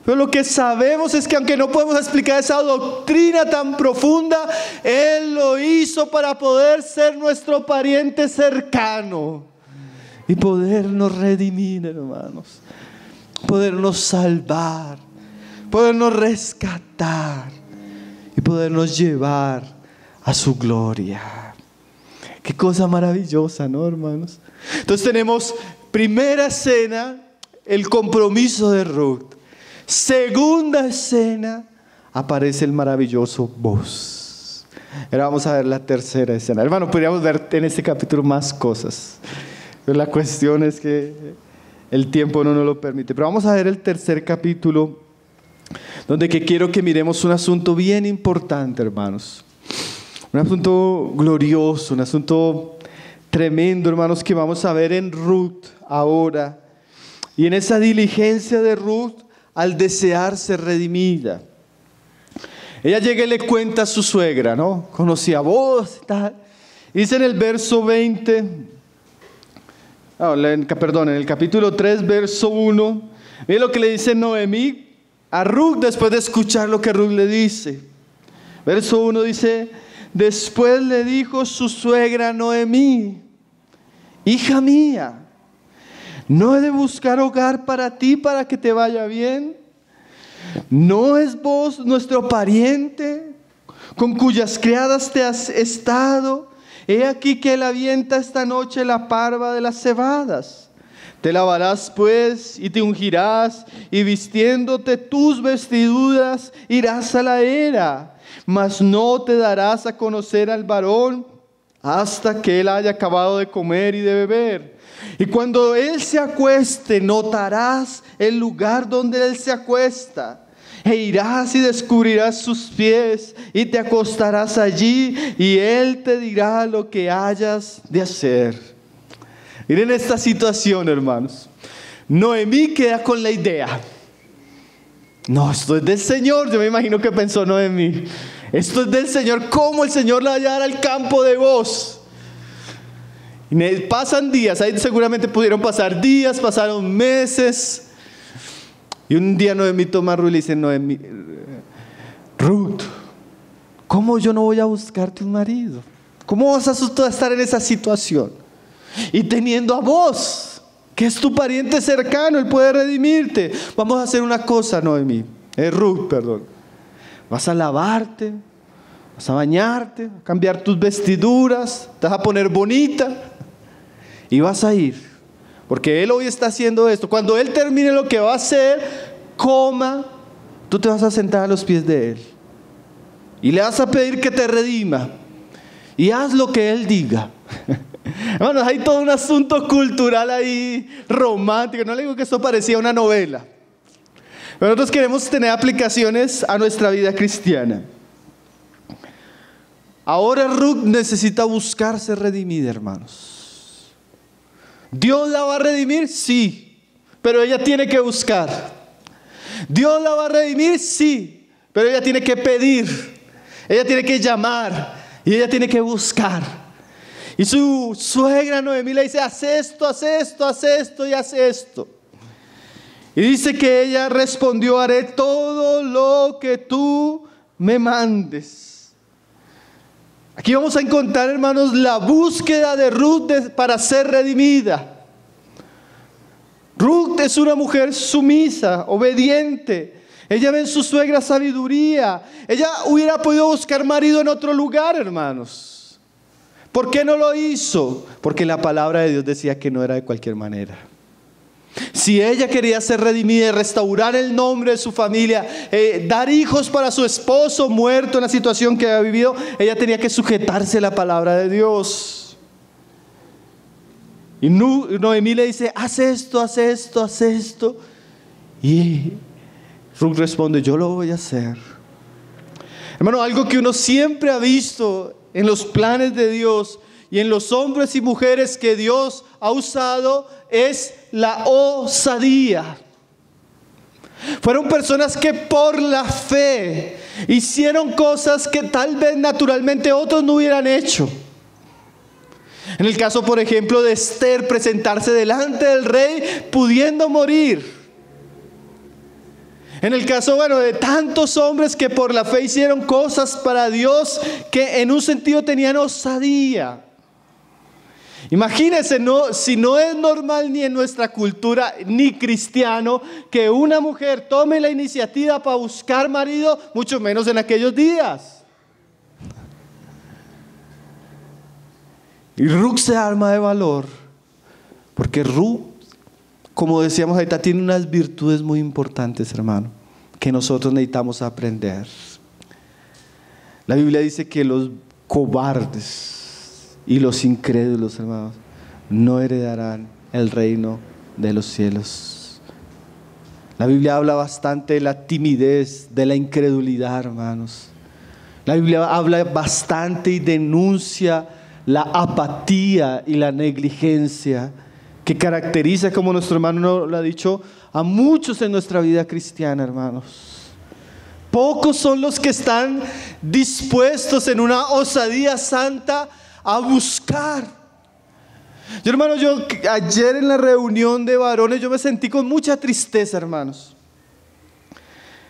A: Pero lo que sabemos es que aunque no podemos explicar esa doctrina tan profunda, Él lo hizo para poder ser nuestro pariente cercano y podernos redimir, hermanos, podernos salvar, podernos rescatar y podernos llevar a su gloria. Qué cosa maravillosa, ¿no, hermanos? Entonces tenemos primera escena, el compromiso de Ruth. Segunda escena, aparece el maravilloso Boaz. Ahora vamos a ver la tercera escena. Hermano, podríamos ver en este capítulo más cosas, pero la cuestión es que el tiempo no nos lo permite. Pero vamos a ver el tercer capítulo, donde que quiero que miremos un asunto bien importante, hermanos. Un asunto glorioso, un asunto tremendo, hermanos, que vamos a ver en Ruth ahora. Y en esa diligencia de Ruth al desear ser redimida. Ella llega y le cuenta a su suegra, ¿no? Conocí a vos, tal. Dice en el verso 20, en el capítulo 3, verso 1, mire lo que le dice Noemí a Ruth después de escuchar lo que Ruth le dice. Verso 1 dice: después le dijo su suegra Noemí: hija mía, ¿no he de buscar hogar para ti para que te vaya bien? ¿No es vos nuestro pariente con cuyas criadas te has estado? He aquí que él avienta esta noche la parva de las cebadas. Te lavarás pues y te ungirás, y vistiéndote tus vestiduras irás a la era, mas no te darás a conocer al varón hasta que él haya acabado de comer y de beber. Y cuando él se acueste, notarás el lugar donde él se acuesta, e irás y descubrirás sus pies, y te acostarás allí, y él te dirá lo que hayas de hacer. Miren esta situación, hermanos. Noemí queda con la idea: no, esto es del Señor. Yo me imagino que pensó Noemí: esto es del Señor. ¿Cómo el Señor la va a llevar al campo de Boaz? Y pasan días, ahí seguramente pudieron pasar días, pasaron meses. Y un día Noemí toma a Ruth y le dice: Noemí, Ruth, ¿cómo yo no voy a buscarte un marido? ¿Cómo vas a estar en esa situación? Y teniendo a vos, que es tu pariente cercano, él puede redimirte. Vamos a hacer una cosa, Noemí, Ruth, perdón. Vas a lavarte, vas a bañarte, a cambiar tus vestiduras, te vas a poner bonita y vas a ir, porque él hoy está haciendo esto. Cuando él termine lo que va a hacer, coma, tú te vas a sentar a los pies de él y le vas a pedir que te redima, y haz lo que él diga. Hermanos, hay todo un asunto cultural ahí romántico. No le digo que esto parecía una novela, Pero nosotros queremos tener aplicaciones a nuestra vida cristiana. Ahora Ruth necesita buscar ser redimida, hermanos. ¿Dios la va a redimir? Sí, pero ella tiene que buscar. ¿Dios la va a redimir? Sí, pero ella tiene que pedir. Ella tiene que llamar y ella tiene que buscar. Y su suegra Noemí le dice: haz esto, haz esto, haz esto y haz esto. Y dice que ella respondió: haré todo lo que tú me mandes. Aquí vamos a encontrar, hermanos, la búsqueda de Ruth para ser redimida. Ruth es una mujer sumisa, obediente. Ella ve en su suegra sabiduría. Ella hubiera podido buscar marido en otro lugar, hermanos. ¿Por qué no lo hizo? Porque la palabra de Dios decía que no era de cualquier manera. Si ella quería ser redimida, restaurar el nombre de su familia, dar hijos para su esposo muerto en la situación que había vivido, ella tenía que sujetarse a la palabra de Dios. Y Noemí le dice: haz esto, haz esto, haz esto. Y Ruth responde: yo lo voy a hacer. Hermano, algo que uno siempre ha visto en los planes de Dios y en los hombres y mujeres que Dios ha usado es la osadía. Fueron personas que por la fe hicieron cosas que tal vez naturalmente otros no hubieran hecho. En el caso, por ejemplo, de Esther, presentarse delante del rey pudiendo morir. En el caso, de tantos hombres que por la fe hicieron cosas para Dios que en un sentido tenían osadía. Imagínense, si no es normal ni en nuestra cultura ni cristiano que una mujer tome la iniciativa para buscar marido, mucho menos en aquellos días. Y Ruth se arma de valor, porque Ruth, como decíamos ahorita, tiene unas virtudes muy importantes, hermano, que nosotros necesitamos aprender. La Biblia dice que los cobardes y los incrédulos, hermanos, no heredarán el reino de los cielos. La Biblia habla bastante de la timidez, de la incredulidad, hermanos. La Biblia habla bastante y denuncia la apatía y la negligencia que caracteriza, como nuestro hermano lo ha dicho, a muchos en nuestra vida cristiana, hermanos. Pocos son los que están dispuestos en una osadía santa a buscar. Hermano, ayer en la reunión de varones yo me sentí con mucha tristeza, hermanos.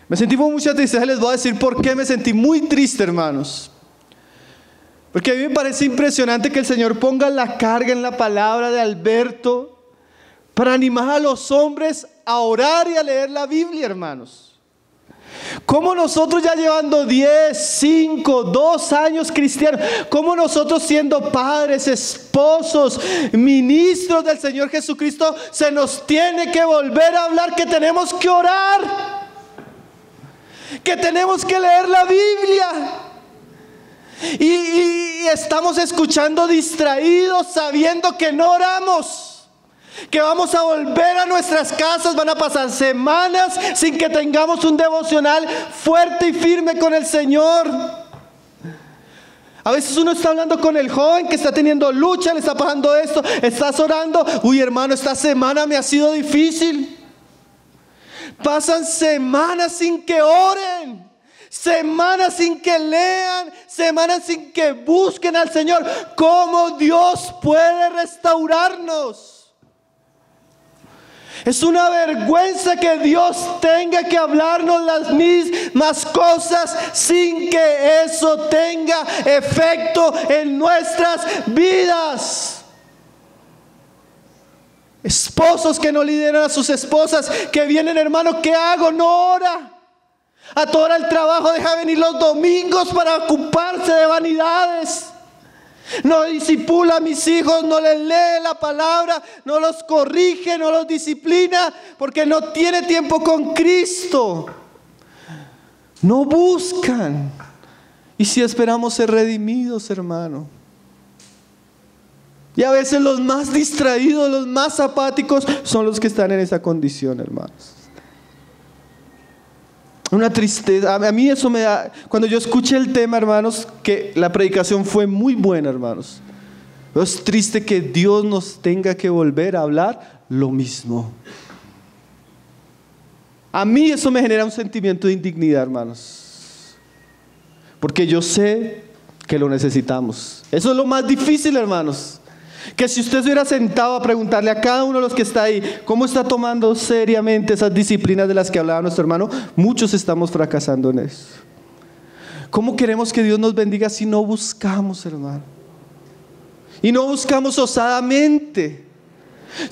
A: Me sentí con mucha tristeza. Les voy a decir por qué me sentí muy triste, hermanos. Porque a mí me parece impresionante que el Señor ponga la carga en la palabra de Alberto para animar a los hombres a orar y a leer la Biblia, hermanos. Como nosotros ya llevando 10, 5, 2 años cristianos, como nosotros siendo padres, esposos, ministros del Señor Jesucristo, se nos tiene que volver a hablar que tenemos que orar, que tenemos que leer la Biblia. Y estamos escuchando distraídos, sabiendo que no oramos, que vamos a volver a nuestras casas, van a pasar semanas sin que tengamos un devocional fuerte y firme con el Señor. A veces uno está hablando con el joven que está teniendo lucha, le está pasando esto, estás orando: uy, hermano, esta semana me ha sido difícil. Pasan semanas sin que oren, semanas sin que lean, semanas sin que busquen al Señor. ¿Cómo Dios puede restaurarnos? Es una vergüenza que Dios tenga que hablarnos las mismas cosas sin que eso tenga efecto en nuestras vidas. Esposos que no lideran a sus esposas, que vienen: hermano, ¿qué hago? No ora. A toda hora el trabajo, deja venir los domingos para ocuparse de vanidades. No discipula a mis hijos, no les lee la palabra, no los corrige, no los disciplina, porque no tiene tiempo con Cristo. No buscan. Y si esperamos ser redimidos, hermano. Y a veces los más distraídos, los más apáticos son los que están en esa condición, hermanos. Una tristeza. A mí eso me da, cuando yo escuché el tema, hermanos, que la predicación fue muy buena, hermanos. Es triste que Dios nos tenga que volver a hablar lo mismo. A mí eso me genera un sentimiento de indignidad, hermanos. Porque yo sé que lo necesitamos. Eso es lo más difícil, hermanos. Que si usted se hubiera sentado a preguntarle a cada uno de los que está ahí, ¿cómo está tomando seriamente esas disciplinas de las que hablaba nuestro hermano? Muchos estamos fracasando en eso. ¿Cómo queremos que Dios nos bendiga si no buscamos, hermano? Y no buscamos osadamente.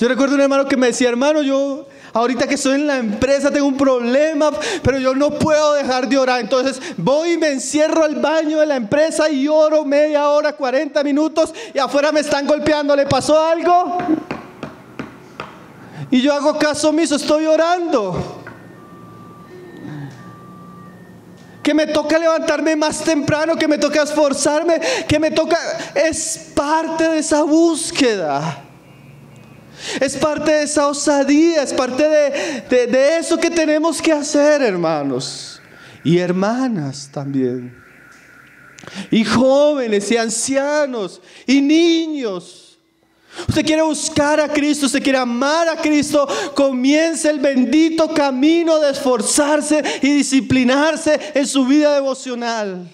A: Yo recuerdo un hermano que me decía, hermano, yo ahorita que estoy en la empresa tengo un problema, pero yo no puedo dejar de orar. Entonces voy y me encierro al baño de la empresa y oro media hora, 40 minutos y afuera me están golpeando. ¿Le pasó algo? Y yo hago caso omiso, estoy orando. Que me toca levantarme más temprano, que me toca esforzarme, que me toca... Es parte de esa búsqueda. Es parte de esa osadía, es parte de eso que tenemos que hacer, hermanos. Y hermanas también. Y jóvenes y ancianos y niños. Usted quiere buscar a Cristo, usted quiere amar a Cristo, comience el bendito camino de esforzarse y disciplinarse en su vida devocional.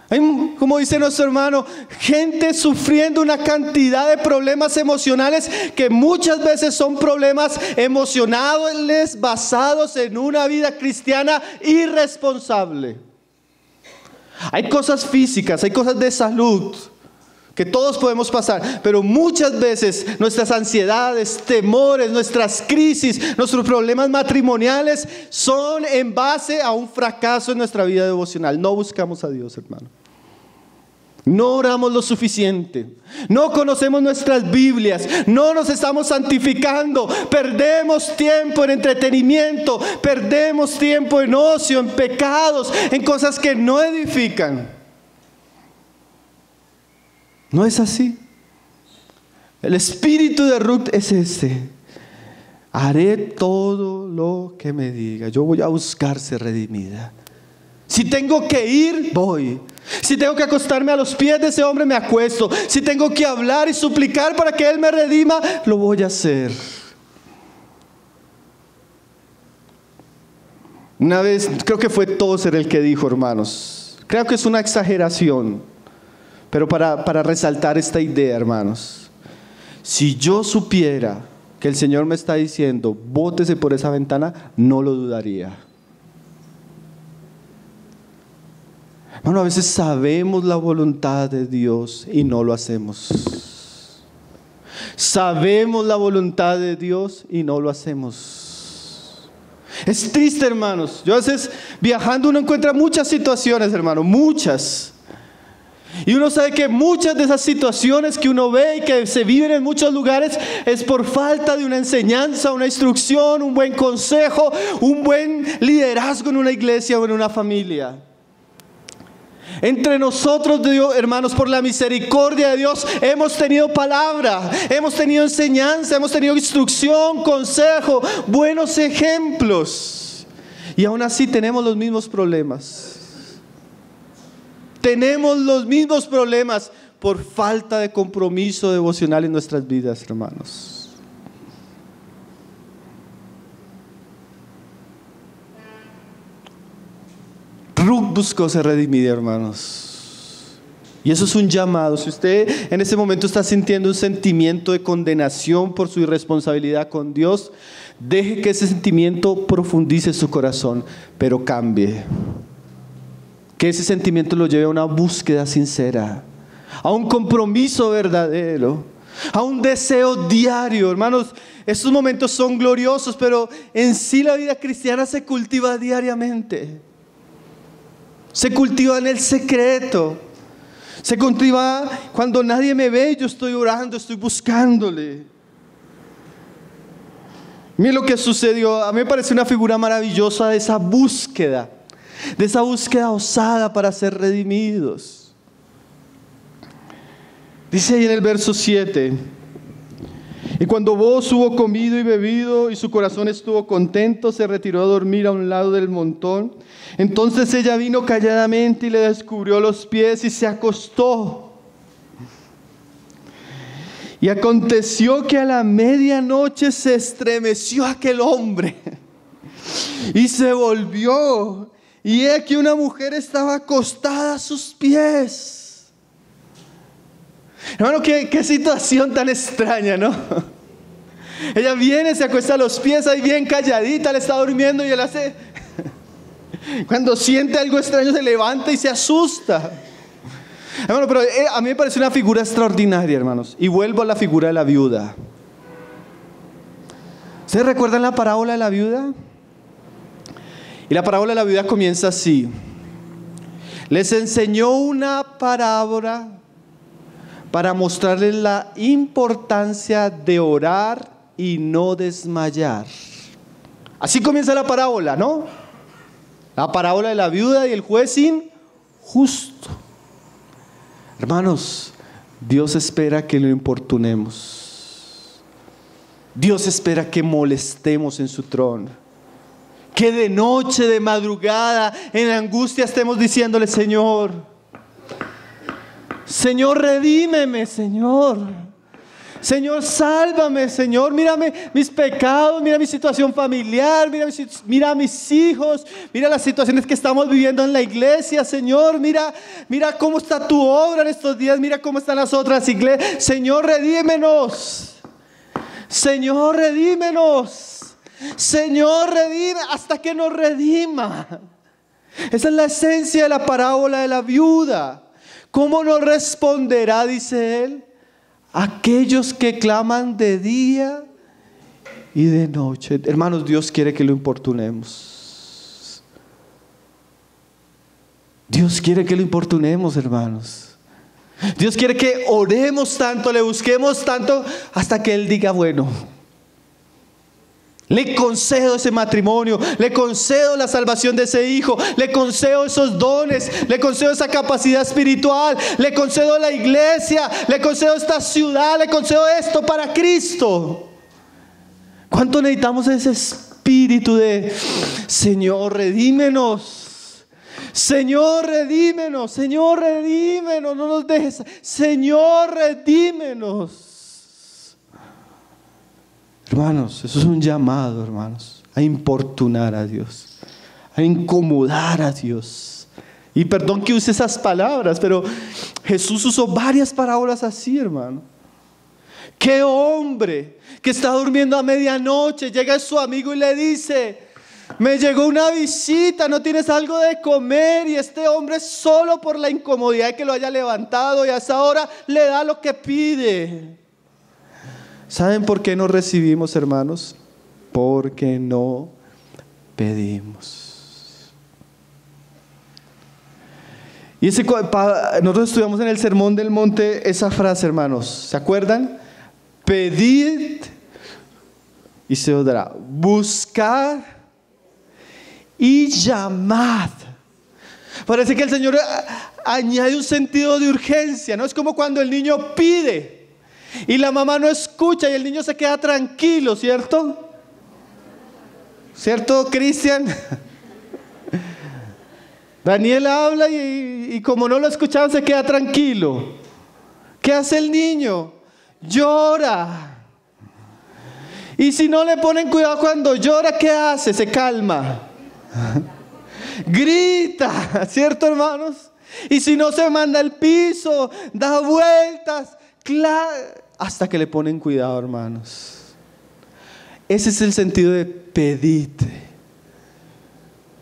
A: Hay, como dice nuestro hermano, gente sufriendo una cantidad de problemas emocionales que muchas veces son problemas emocionales basados en una vida cristiana irresponsable. Hay cosas físicas, hay cosas de salud que todos podemos pasar, pero muchas veces nuestras ansiedades, temores, nuestras crisis, nuestros problemas matrimoniales son en base a un fracaso en nuestra vida devocional. No buscamos a Dios, hermano. No oramos lo suficiente, no conocemos nuestras Biblias, no nos estamos santificando, perdemos tiempo en entretenimiento, perdemos tiempo en ocio, en pecados, en cosas que no edifican. ¿No es así? El espíritu de Ruth es este: haré todo lo que me diga. Yo voy a buscar ser redimida. Si tengo que ir, voy. Si tengo que acostarme a los pies de ese hombre, me acuesto. Si tengo que hablar y suplicar para que Él me redima, lo voy a hacer. Una vez, creo que fue Tozer el que dijo, hermanos, creo que es una exageración, pero para resaltar esta idea, hermanos, si yo supiera que el Señor me está diciendo, bótese por esa ventana, no lo dudaría. Hermano, a veces sabemos la voluntad de Dios y no lo hacemos. Sabemos la voluntad de Dios y no lo hacemos. Es triste, hermanos. Yo a veces viajando uno encuentra muchas situaciones, hermano, muchas. Y uno sabe que muchas de esas situaciones que uno ve y que se viven en muchos lugares es por falta de una enseñanza, una instrucción, un buen consejo, un buen liderazgo en una iglesia o en una familia. Entre nosotros, Dios, hermanos, por la misericordia de Dios, hemos tenido palabra, hemos tenido enseñanza, hemos tenido instrucción, consejo, buenos ejemplos. Y aún así tenemos los mismos problemas. Tenemos los mismos problemas por falta de compromiso devocional en nuestras vidas, hermanos. Ruth buscó ser redimida, hermanos. Y eso es un llamado. Si usted en ese momento está sintiendo un sentimiento de condenación por su irresponsabilidad con Dios, deje que ese sentimiento profundice su corazón, pero cambie. Que ese sentimiento lo lleve a una búsqueda sincera, a un compromiso verdadero, a un deseo diario. Hermanos, estos momentos son gloriosos, pero en sí la vida cristiana se cultiva diariamente. Se cultiva en el secreto. Se cultiva cuando nadie me ve, yo estoy orando, estoy buscándole. Miren lo que sucedió. A mí me parece una figura maravillosa de esa búsqueda osada para ser redimidos. Dice ahí en el verso 7: Y cuando Booz hubo comido y bebido y su corazón estuvo contento, se retiró a dormir a un lado del montón. Entonces ella vino calladamente y le descubrió los pies y se acostó. Y aconteció que a la medianoche se estremeció aquel hombre y se volvió. Y he aquí una mujer estaba acostada a sus pies. Hermano, qué situación tan extraña, ¿no? Ella viene, se acuesta a los pies, ahí bien calladita, le está durmiendo y él hace... Cuando siente algo extraño se levanta y se asusta. Hermano, pero a mí me parece una figura extraordinaria, hermanos. Y vuelvo a la figura de la viuda. ¿Ustedes recuerdan la parábola de la viuda? Y la parábola de la viuda comienza así. Les enseñó una parábola para mostrarles la importancia de orar y no desmayar. Así comienza la parábola, ¿no? La parábola de la viuda y el juez injusto. Hermanos, Dios espera que lo importunemos. Dios espera que molestemos en su trono. Que de noche, de madrugada, en angustia estemos diciéndole: Señor, Señor, redímeme, Señor. Señor, sálvame, Señor. Mírame mis pecados, mira mi situación familiar, mira mis hijos, mira las situaciones que estamos viviendo en la iglesia, Señor. Mira cómo está tu obra en estos días, mira cómo están las otras iglesias. Señor, redímenos. Señor, redímenos. Señor, redime hasta que nos redima. Esa es la esencia de la parábola de la viuda. ¿Cómo nos responderá, dice él? Aquellos que claman de día y de noche. Hermanos, Dios quiere que lo importunemos. Dios quiere que lo importunemos, hermanos. Dios quiere que oremos tanto, le busquemos tanto, hasta que Él diga: bueno, le concedo ese matrimonio, le concedo la salvación de ese hijo, le concedo esos dones, le concedo esa capacidad espiritual, le concedo la iglesia, le concedo esta ciudad, le concedo esto para Cristo. ¿Cuánto necesitamos ese espíritu de: Señor, redímenos? Señor, redímenos, Señor, redímenos, no nos dejes, Señor, redímenos. Hermanos, eso es un llamado, hermanos, a importunar a Dios, a incomodar a Dios. Y perdón que use esas palabras, pero Jesús usó varias parábolas así, hermano. ¿Qué hombre que está durmiendo a medianoche llega su amigo y le dice: me llegó una visita, no tienes algo de comer? Y este hombre, solo por la incomodidad de que lo haya levantado y a esa hora, le da lo que pide. ¿Saben por qué no recibimos, hermanos? Porque no pedimos. Y nosotros estudiamos en el Sermón del Monte esa frase, hermanos. ¿Se acuerdan? Pedid y se os dará. Buscad y llamad. Parece que el Señor añade un sentido de urgencia, ¿no? Es como cuando el niño pide y la mamá no escucha y el niño se queda tranquilo, ¿cierto? ¿Cierto, Cristian? Daniel habla y como no lo escuchaban se queda tranquilo. ¿Qué hace el niño? Llora. Y si no le ponen cuidado cuando llora, ¿qué hace? Se calma. Grita, ¿cierto, hermanos? Y si no, se manda al piso, da vueltas, hasta que le ponen cuidado, hermanos. Ese es el sentido de pedir.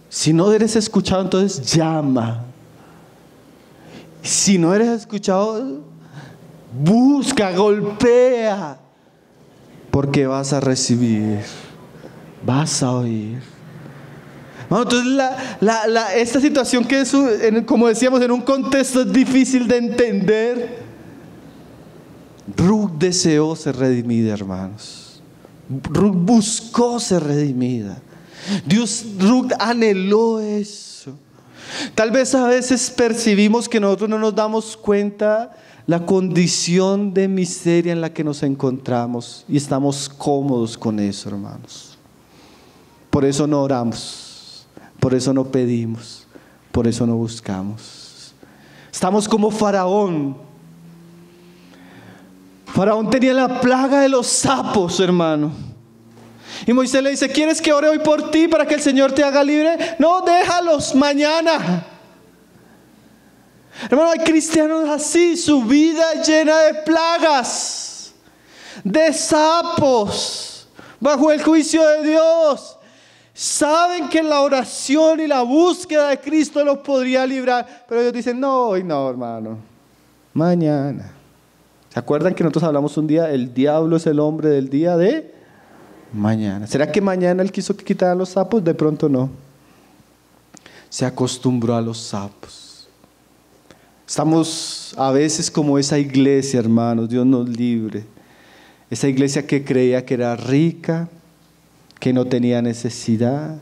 A: Si no eres escuchado, entonces llama. Si no eres escuchado, busca, golpea, porque vas a recibir, vas a oír. Bueno, entonces esta situación que es, como decíamos, en un contexto difícil de entender, Ruth deseó ser redimida, hermanos. Ruth buscó ser redimida. Ruth anheló eso. Tal vez a veces percibimos que nosotros no nos damos cuenta la condición de miseria en la que nos encontramos y estamos cómodos con eso, hermanos. Por eso no oramos, por eso no pedimos, por eso no buscamos. Estamos como Faraón. Faraón tenía la plaga de los sapos, hermano. Y Moisés le dice: ¿quieres que ore hoy por ti para que el Señor te haga libre? No, déjalos mañana. Hermano, hay cristianos así, su vida llena de plagas, de sapos, bajo el juicio de Dios. Saben que la oración y la búsqueda de Cristo los podría librar, pero ellos dicen: no, hoy no, hermano, mañana. ¿Se acuerdan que nosotros hablamos un día? El diablo es el hombre del día de mañana. ¿Será que mañana él quiso que quitaran los sapos? De pronto no. Se acostumbró a los sapos. Estamos a veces como esa iglesia, hermanos, Dios nos libre. Esa iglesia que creía que era rica, que no tenía necesidad.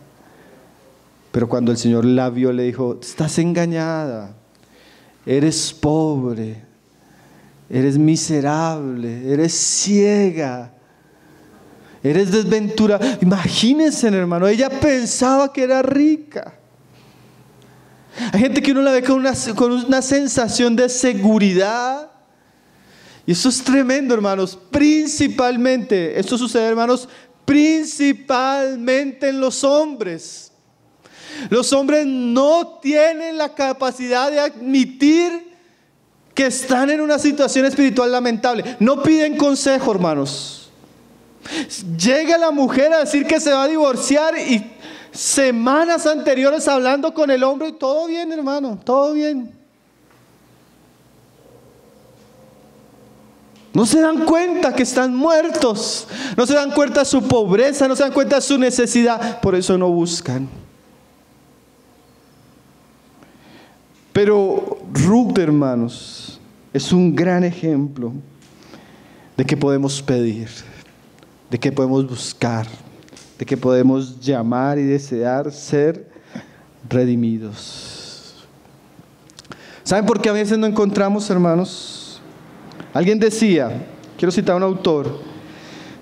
A: Pero cuando el Señor la vio, le dijo: estás engañada, eres pobre, eres miserable, eres ciega, eres desventurada. Imagínense, hermano, ella pensaba que era rica. Hay gente que uno la ve con una sensación de seguridad. Y eso es tremendo, hermanos. Principalmente, esto sucede, hermanos, principalmente en los hombres. Los hombres no tienen la capacidad de admitir que están en una situación espiritual lamentable. No piden consejo, hermanos. Llega la mujer a decir que se va a divorciar y semanas anteriores hablando con el hombre y todo bien, hermano, todo bien. No se dan cuenta que están muertos, no se dan cuenta de su pobreza, no se dan cuenta de su necesidad, por eso no buscan. Pero Ruth, hermanos, es un gran ejemplo de que podemos pedir, de que podemos buscar, de que podemos llamar y desear ser redimidos. ¿Saben por qué a veces no encontramos, hermanos? Alguien decía, quiero citar a un autor,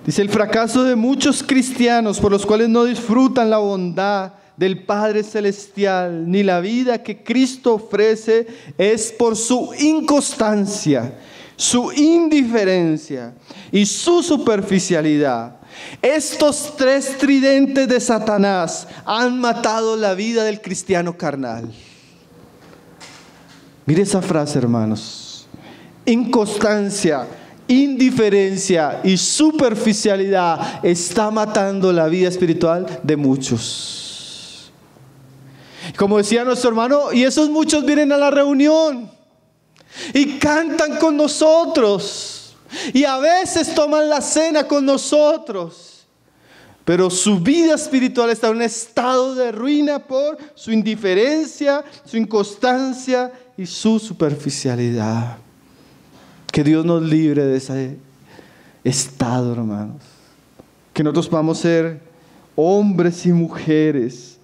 A: dice: el fracaso de muchos cristianos por los cuales no disfrutan la bondad del Padre Celestial ni la vida que Cristo ofrece es por su inconstancia, su indiferencia y su superficialidad. Estos tres tridentes de Satanás han matado la vida del cristiano carnal. Mire esa frase, hermanos. Inconstancia, indiferencia y superficialidad está matando la vida espiritual de muchos. Como decía nuestro hermano, y esos muchos vienen a la reunión y cantan con nosotros. Y a veces toman la cena con nosotros, pero su vida espiritual está en un estado de ruina por su indiferencia, su inconstancia y su superficialidad. Que Dios nos libre de ese estado, hermanos. Que nosotros vamos a ser hombres y mujeres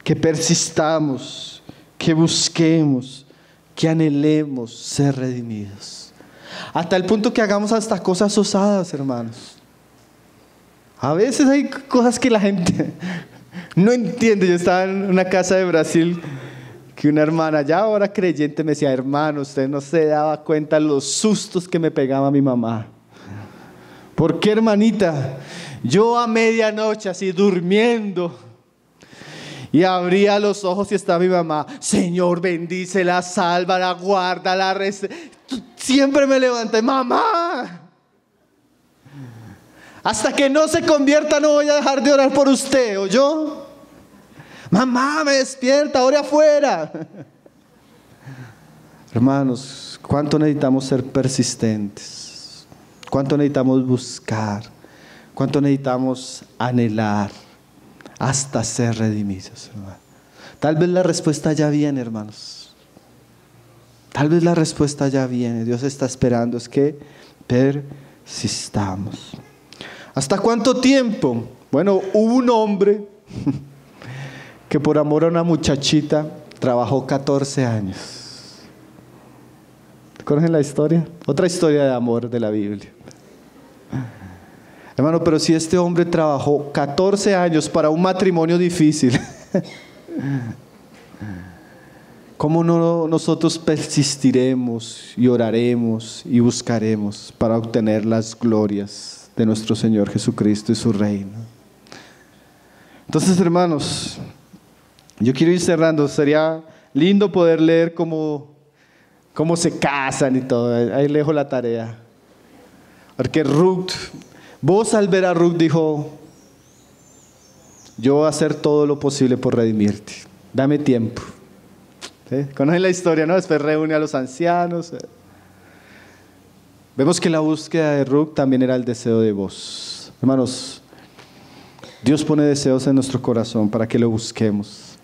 A: que persistamos, que busquemos, que anhelemos ser redimidos. Hasta el punto que hagamos hasta cosas osadas, hermanos. A veces hay cosas que la gente no entiende. Yo estaba en una casa de Brasil que una hermana, ya ahora creyente, me decía: hermano, usted no se daba cuenta los sustos que me pegaba mi mamá. ¿Por qué, hermanita? Yo a medianoche así durmiendo y abría los ojos y estaba mi mamá: Señor, bendícela, sálvala, guárdala, siempre me levanté: mamá, hasta que no se convierta no voy a dejar de orar por usted, ¿oyó? Mamá, me despierta, ore afuera. Hermanos, ¿cuánto necesitamos ser persistentes? ¿Cuánto necesitamos buscar? ¿Cuánto necesitamos anhelar hasta ser redimidos, hermano? Tal vez la respuesta ya viene, hermanos. Tal vez la respuesta ya viene. Dios está esperando, es que persistamos. ¿Hasta cuánto tiempo? Bueno, hubo un hombre que por amor a una muchachita trabajó 14 años. ¿Conocen la historia? Otra historia de amor de la Biblia. Hermano, pero si este hombre trabajó 14 años para un matrimonio difícil, ¿cómo no nosotros persistiremos y oraremos y buscaremos para obtener las glorias de nuestro Señor Jesucristo y su reino? Entonces, hermanos, yo quiero ir cerrando. Sería lindo poder leer cómo se casan y todo. Ahí le dejo la tarea. Porque Ruth, vos al ver a Ruth dijo: yo voy a hacer todo lo posible por redimirte. Dame tiempo. ¿Sí? ¿Conocen la historia, no? Después reúne a los ancianos. Vemos que la búsqueda de Ruth también era el deseo de vos. Hermanos, Dios pone deseos en nuestro corazón para que lo busquemos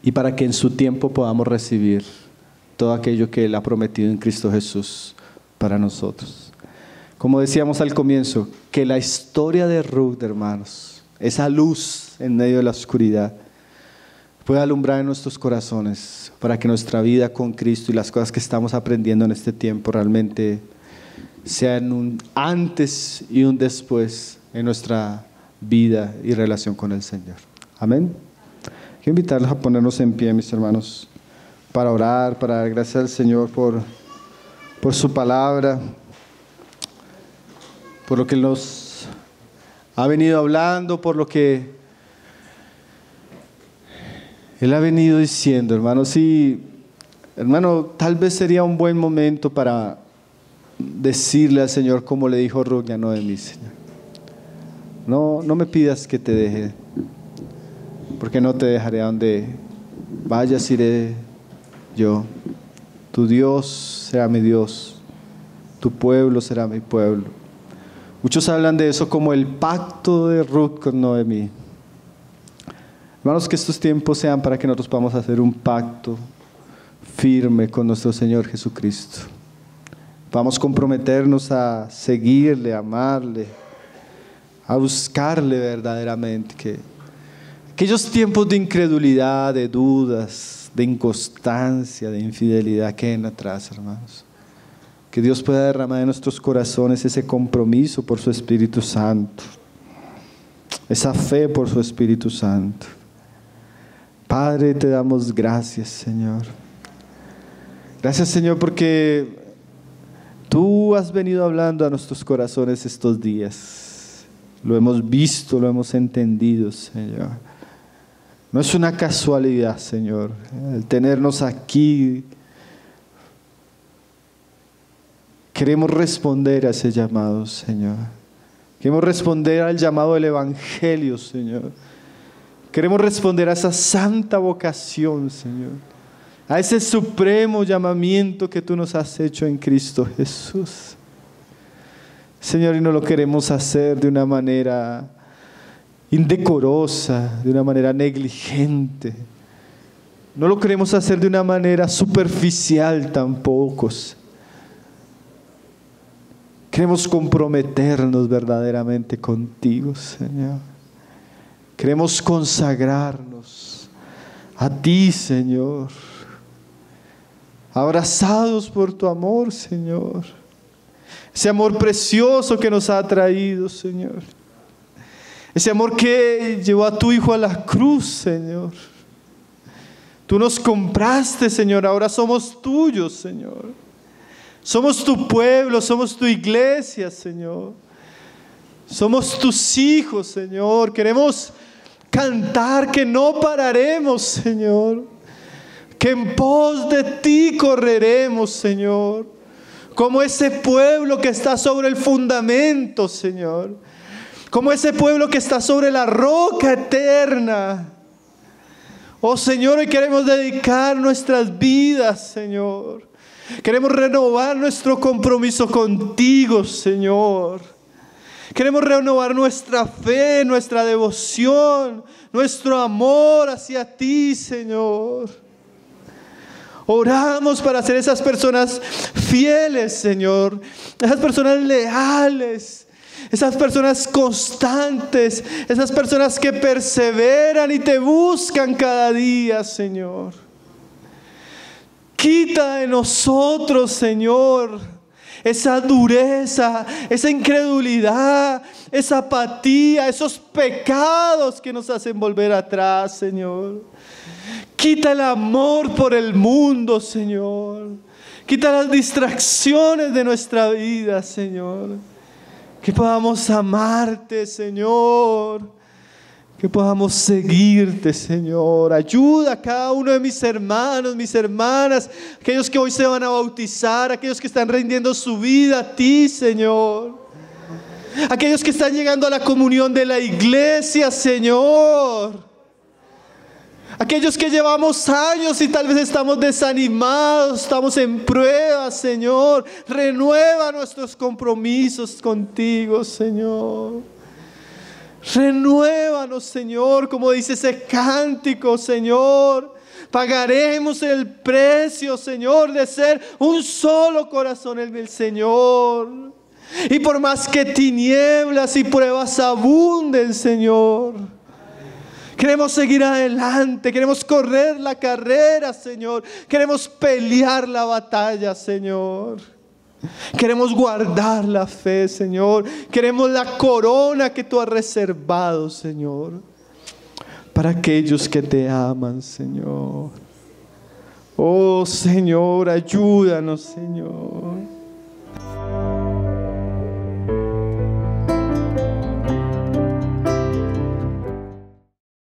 A: y para que en su tiempo podamos recibir todo aquello que Él ha prometido en Cristo Jesús para nosotros. Como decíamos al comienzo, que la historia de Ruth, hermanos, esa luz en medio de la oscuridad, pueda alumbrar en nuestros corazones para que nuestra vida con Cristo y las cosas que estamos aprendiendo en este tiempo realmente sean un antes y un después en nuestra vida y relación con el Señor. Amén. Quiero invitarlos a ponernos en pie, mis hermanos, para orar, para dar gracias al Señor por su palabra, por lo que Él nos ha venido hablando, por lo que Él ha venido diciendo, hermanos. Y, hermano, tal vez sería un buen momento para decirle al Señor como le dijo Ruth: ya no de mí, Señor. No me pidas que te deje, porque no te dejaré. A donde vayas iré yo. Tu Dios será mi Dios, tu pueblo será mi pueblo. Muchos hablan de eso como el pacto de Ruth con Noemí. Hermanos, que estos tiempos sean para que nosotros podamos hacer un pacto firme con nuestro Señor Jesucristo. Vamos a comprometernos a seguirle, a amarle, a buscarle verdaderamente. Que aquellos tiempos de incredulidad, de dudas, de inconstancia, de infidelidad queden atrás, hermanos. Que Dios pueda derramar en nuestros corazones ese compromiso por su Espíritu Santo, esa fe por su Espíritu Santo. Padre, te damos gracias, Señor. Gracias, Señor, porque tú has venido hablando a nuestros corazones estos días. Lo hemos visto, lo hemos entendido, Señor. No es una casualidad, Señor, el tenernos aquí. Queremos responder a ese llamado, Señor. Queremos responder al llamado del Evangelio, Señor. Queremos responder a esa santa vocación, Señor. A ese supremo llamamiento que tú nos has hecho en Cristo Jesús. Señor, y no lo queremos hacer de una manera indecorosa, de una manera negligente. No lo queremos hacer de una manera superficial tampoco. Queremos comprometernos verdaderamente contigo, Señor. Queremos consagrarnos a ti, Señor. Abrazados por tu amor, Señor. Ese amor precioso que nos ha traído, Señor. Ese amor que llevó a tu Hijo a la cruz, Señor. Tú nos compraste, Señor. Ahora somos tuyos, Señor. Somos tu pueblo, somos tu iglesia, Señor. Somos tus hijos, Señor. Queremos cantar que no pararemos, Señor. Que en pos de ti correremos, Señor. Como ese pueblo que está sobre el fundamento, Señor. Como ese pueblo que está sobre la roca eterna. Oh, Señor, hoy queremos dedicar nuestras vidas, Señor. Queremos renovar nuestro compromiso contigo, Señor. Queremos renovar nuestra fe, nuestra devoción, nuestro amor hacia ti, Señor. Oramos para ser esas personas fieles, Señor. Esas personas leales. Esas personas constantes. Esas personas que perseveran y te buscan cada día, Señor. Quita de nosotros, Señor, esa dureza, esa incredulidad, esa apatía, esos pecados que nos hacen volver atrás, Señor. Quita el amor por el mundo, Señor. Quita las distracciones de nuestra vida, Señor. Que podamos amarte, Señor. Que podamos seguirte, Señor. Ayuda a cada uno de mis hermanos, mis hermanas, aquellos que hoy se van a bautizar, aquellos que están rindiendo su vida a ti, Señor. Aquellos que están llegando a la comunión de la iglesia, Señor. Aquellos que llevamos años y tal vez estamos desanimados, estamos en pruebas, Señor. Renueva nuestros compromisos contigo, Señor. Renuévanos, Señor, como dice ese cántico, Señor. Pagaremos el precio, Señor, de ser un solo corazón en el Señor. Y por más que tinieblas y pruebas abunden, Señor, queremos seguir adelante, queremos correr la carrera, Señor. Queremos pelear la batalla, Señor. Queremos guardar la fe, Señor. Queremos la corona que tú has reservado, Señor, para aquellos que te aman, Señor. Oh, Señor, ayúdanos, Señor.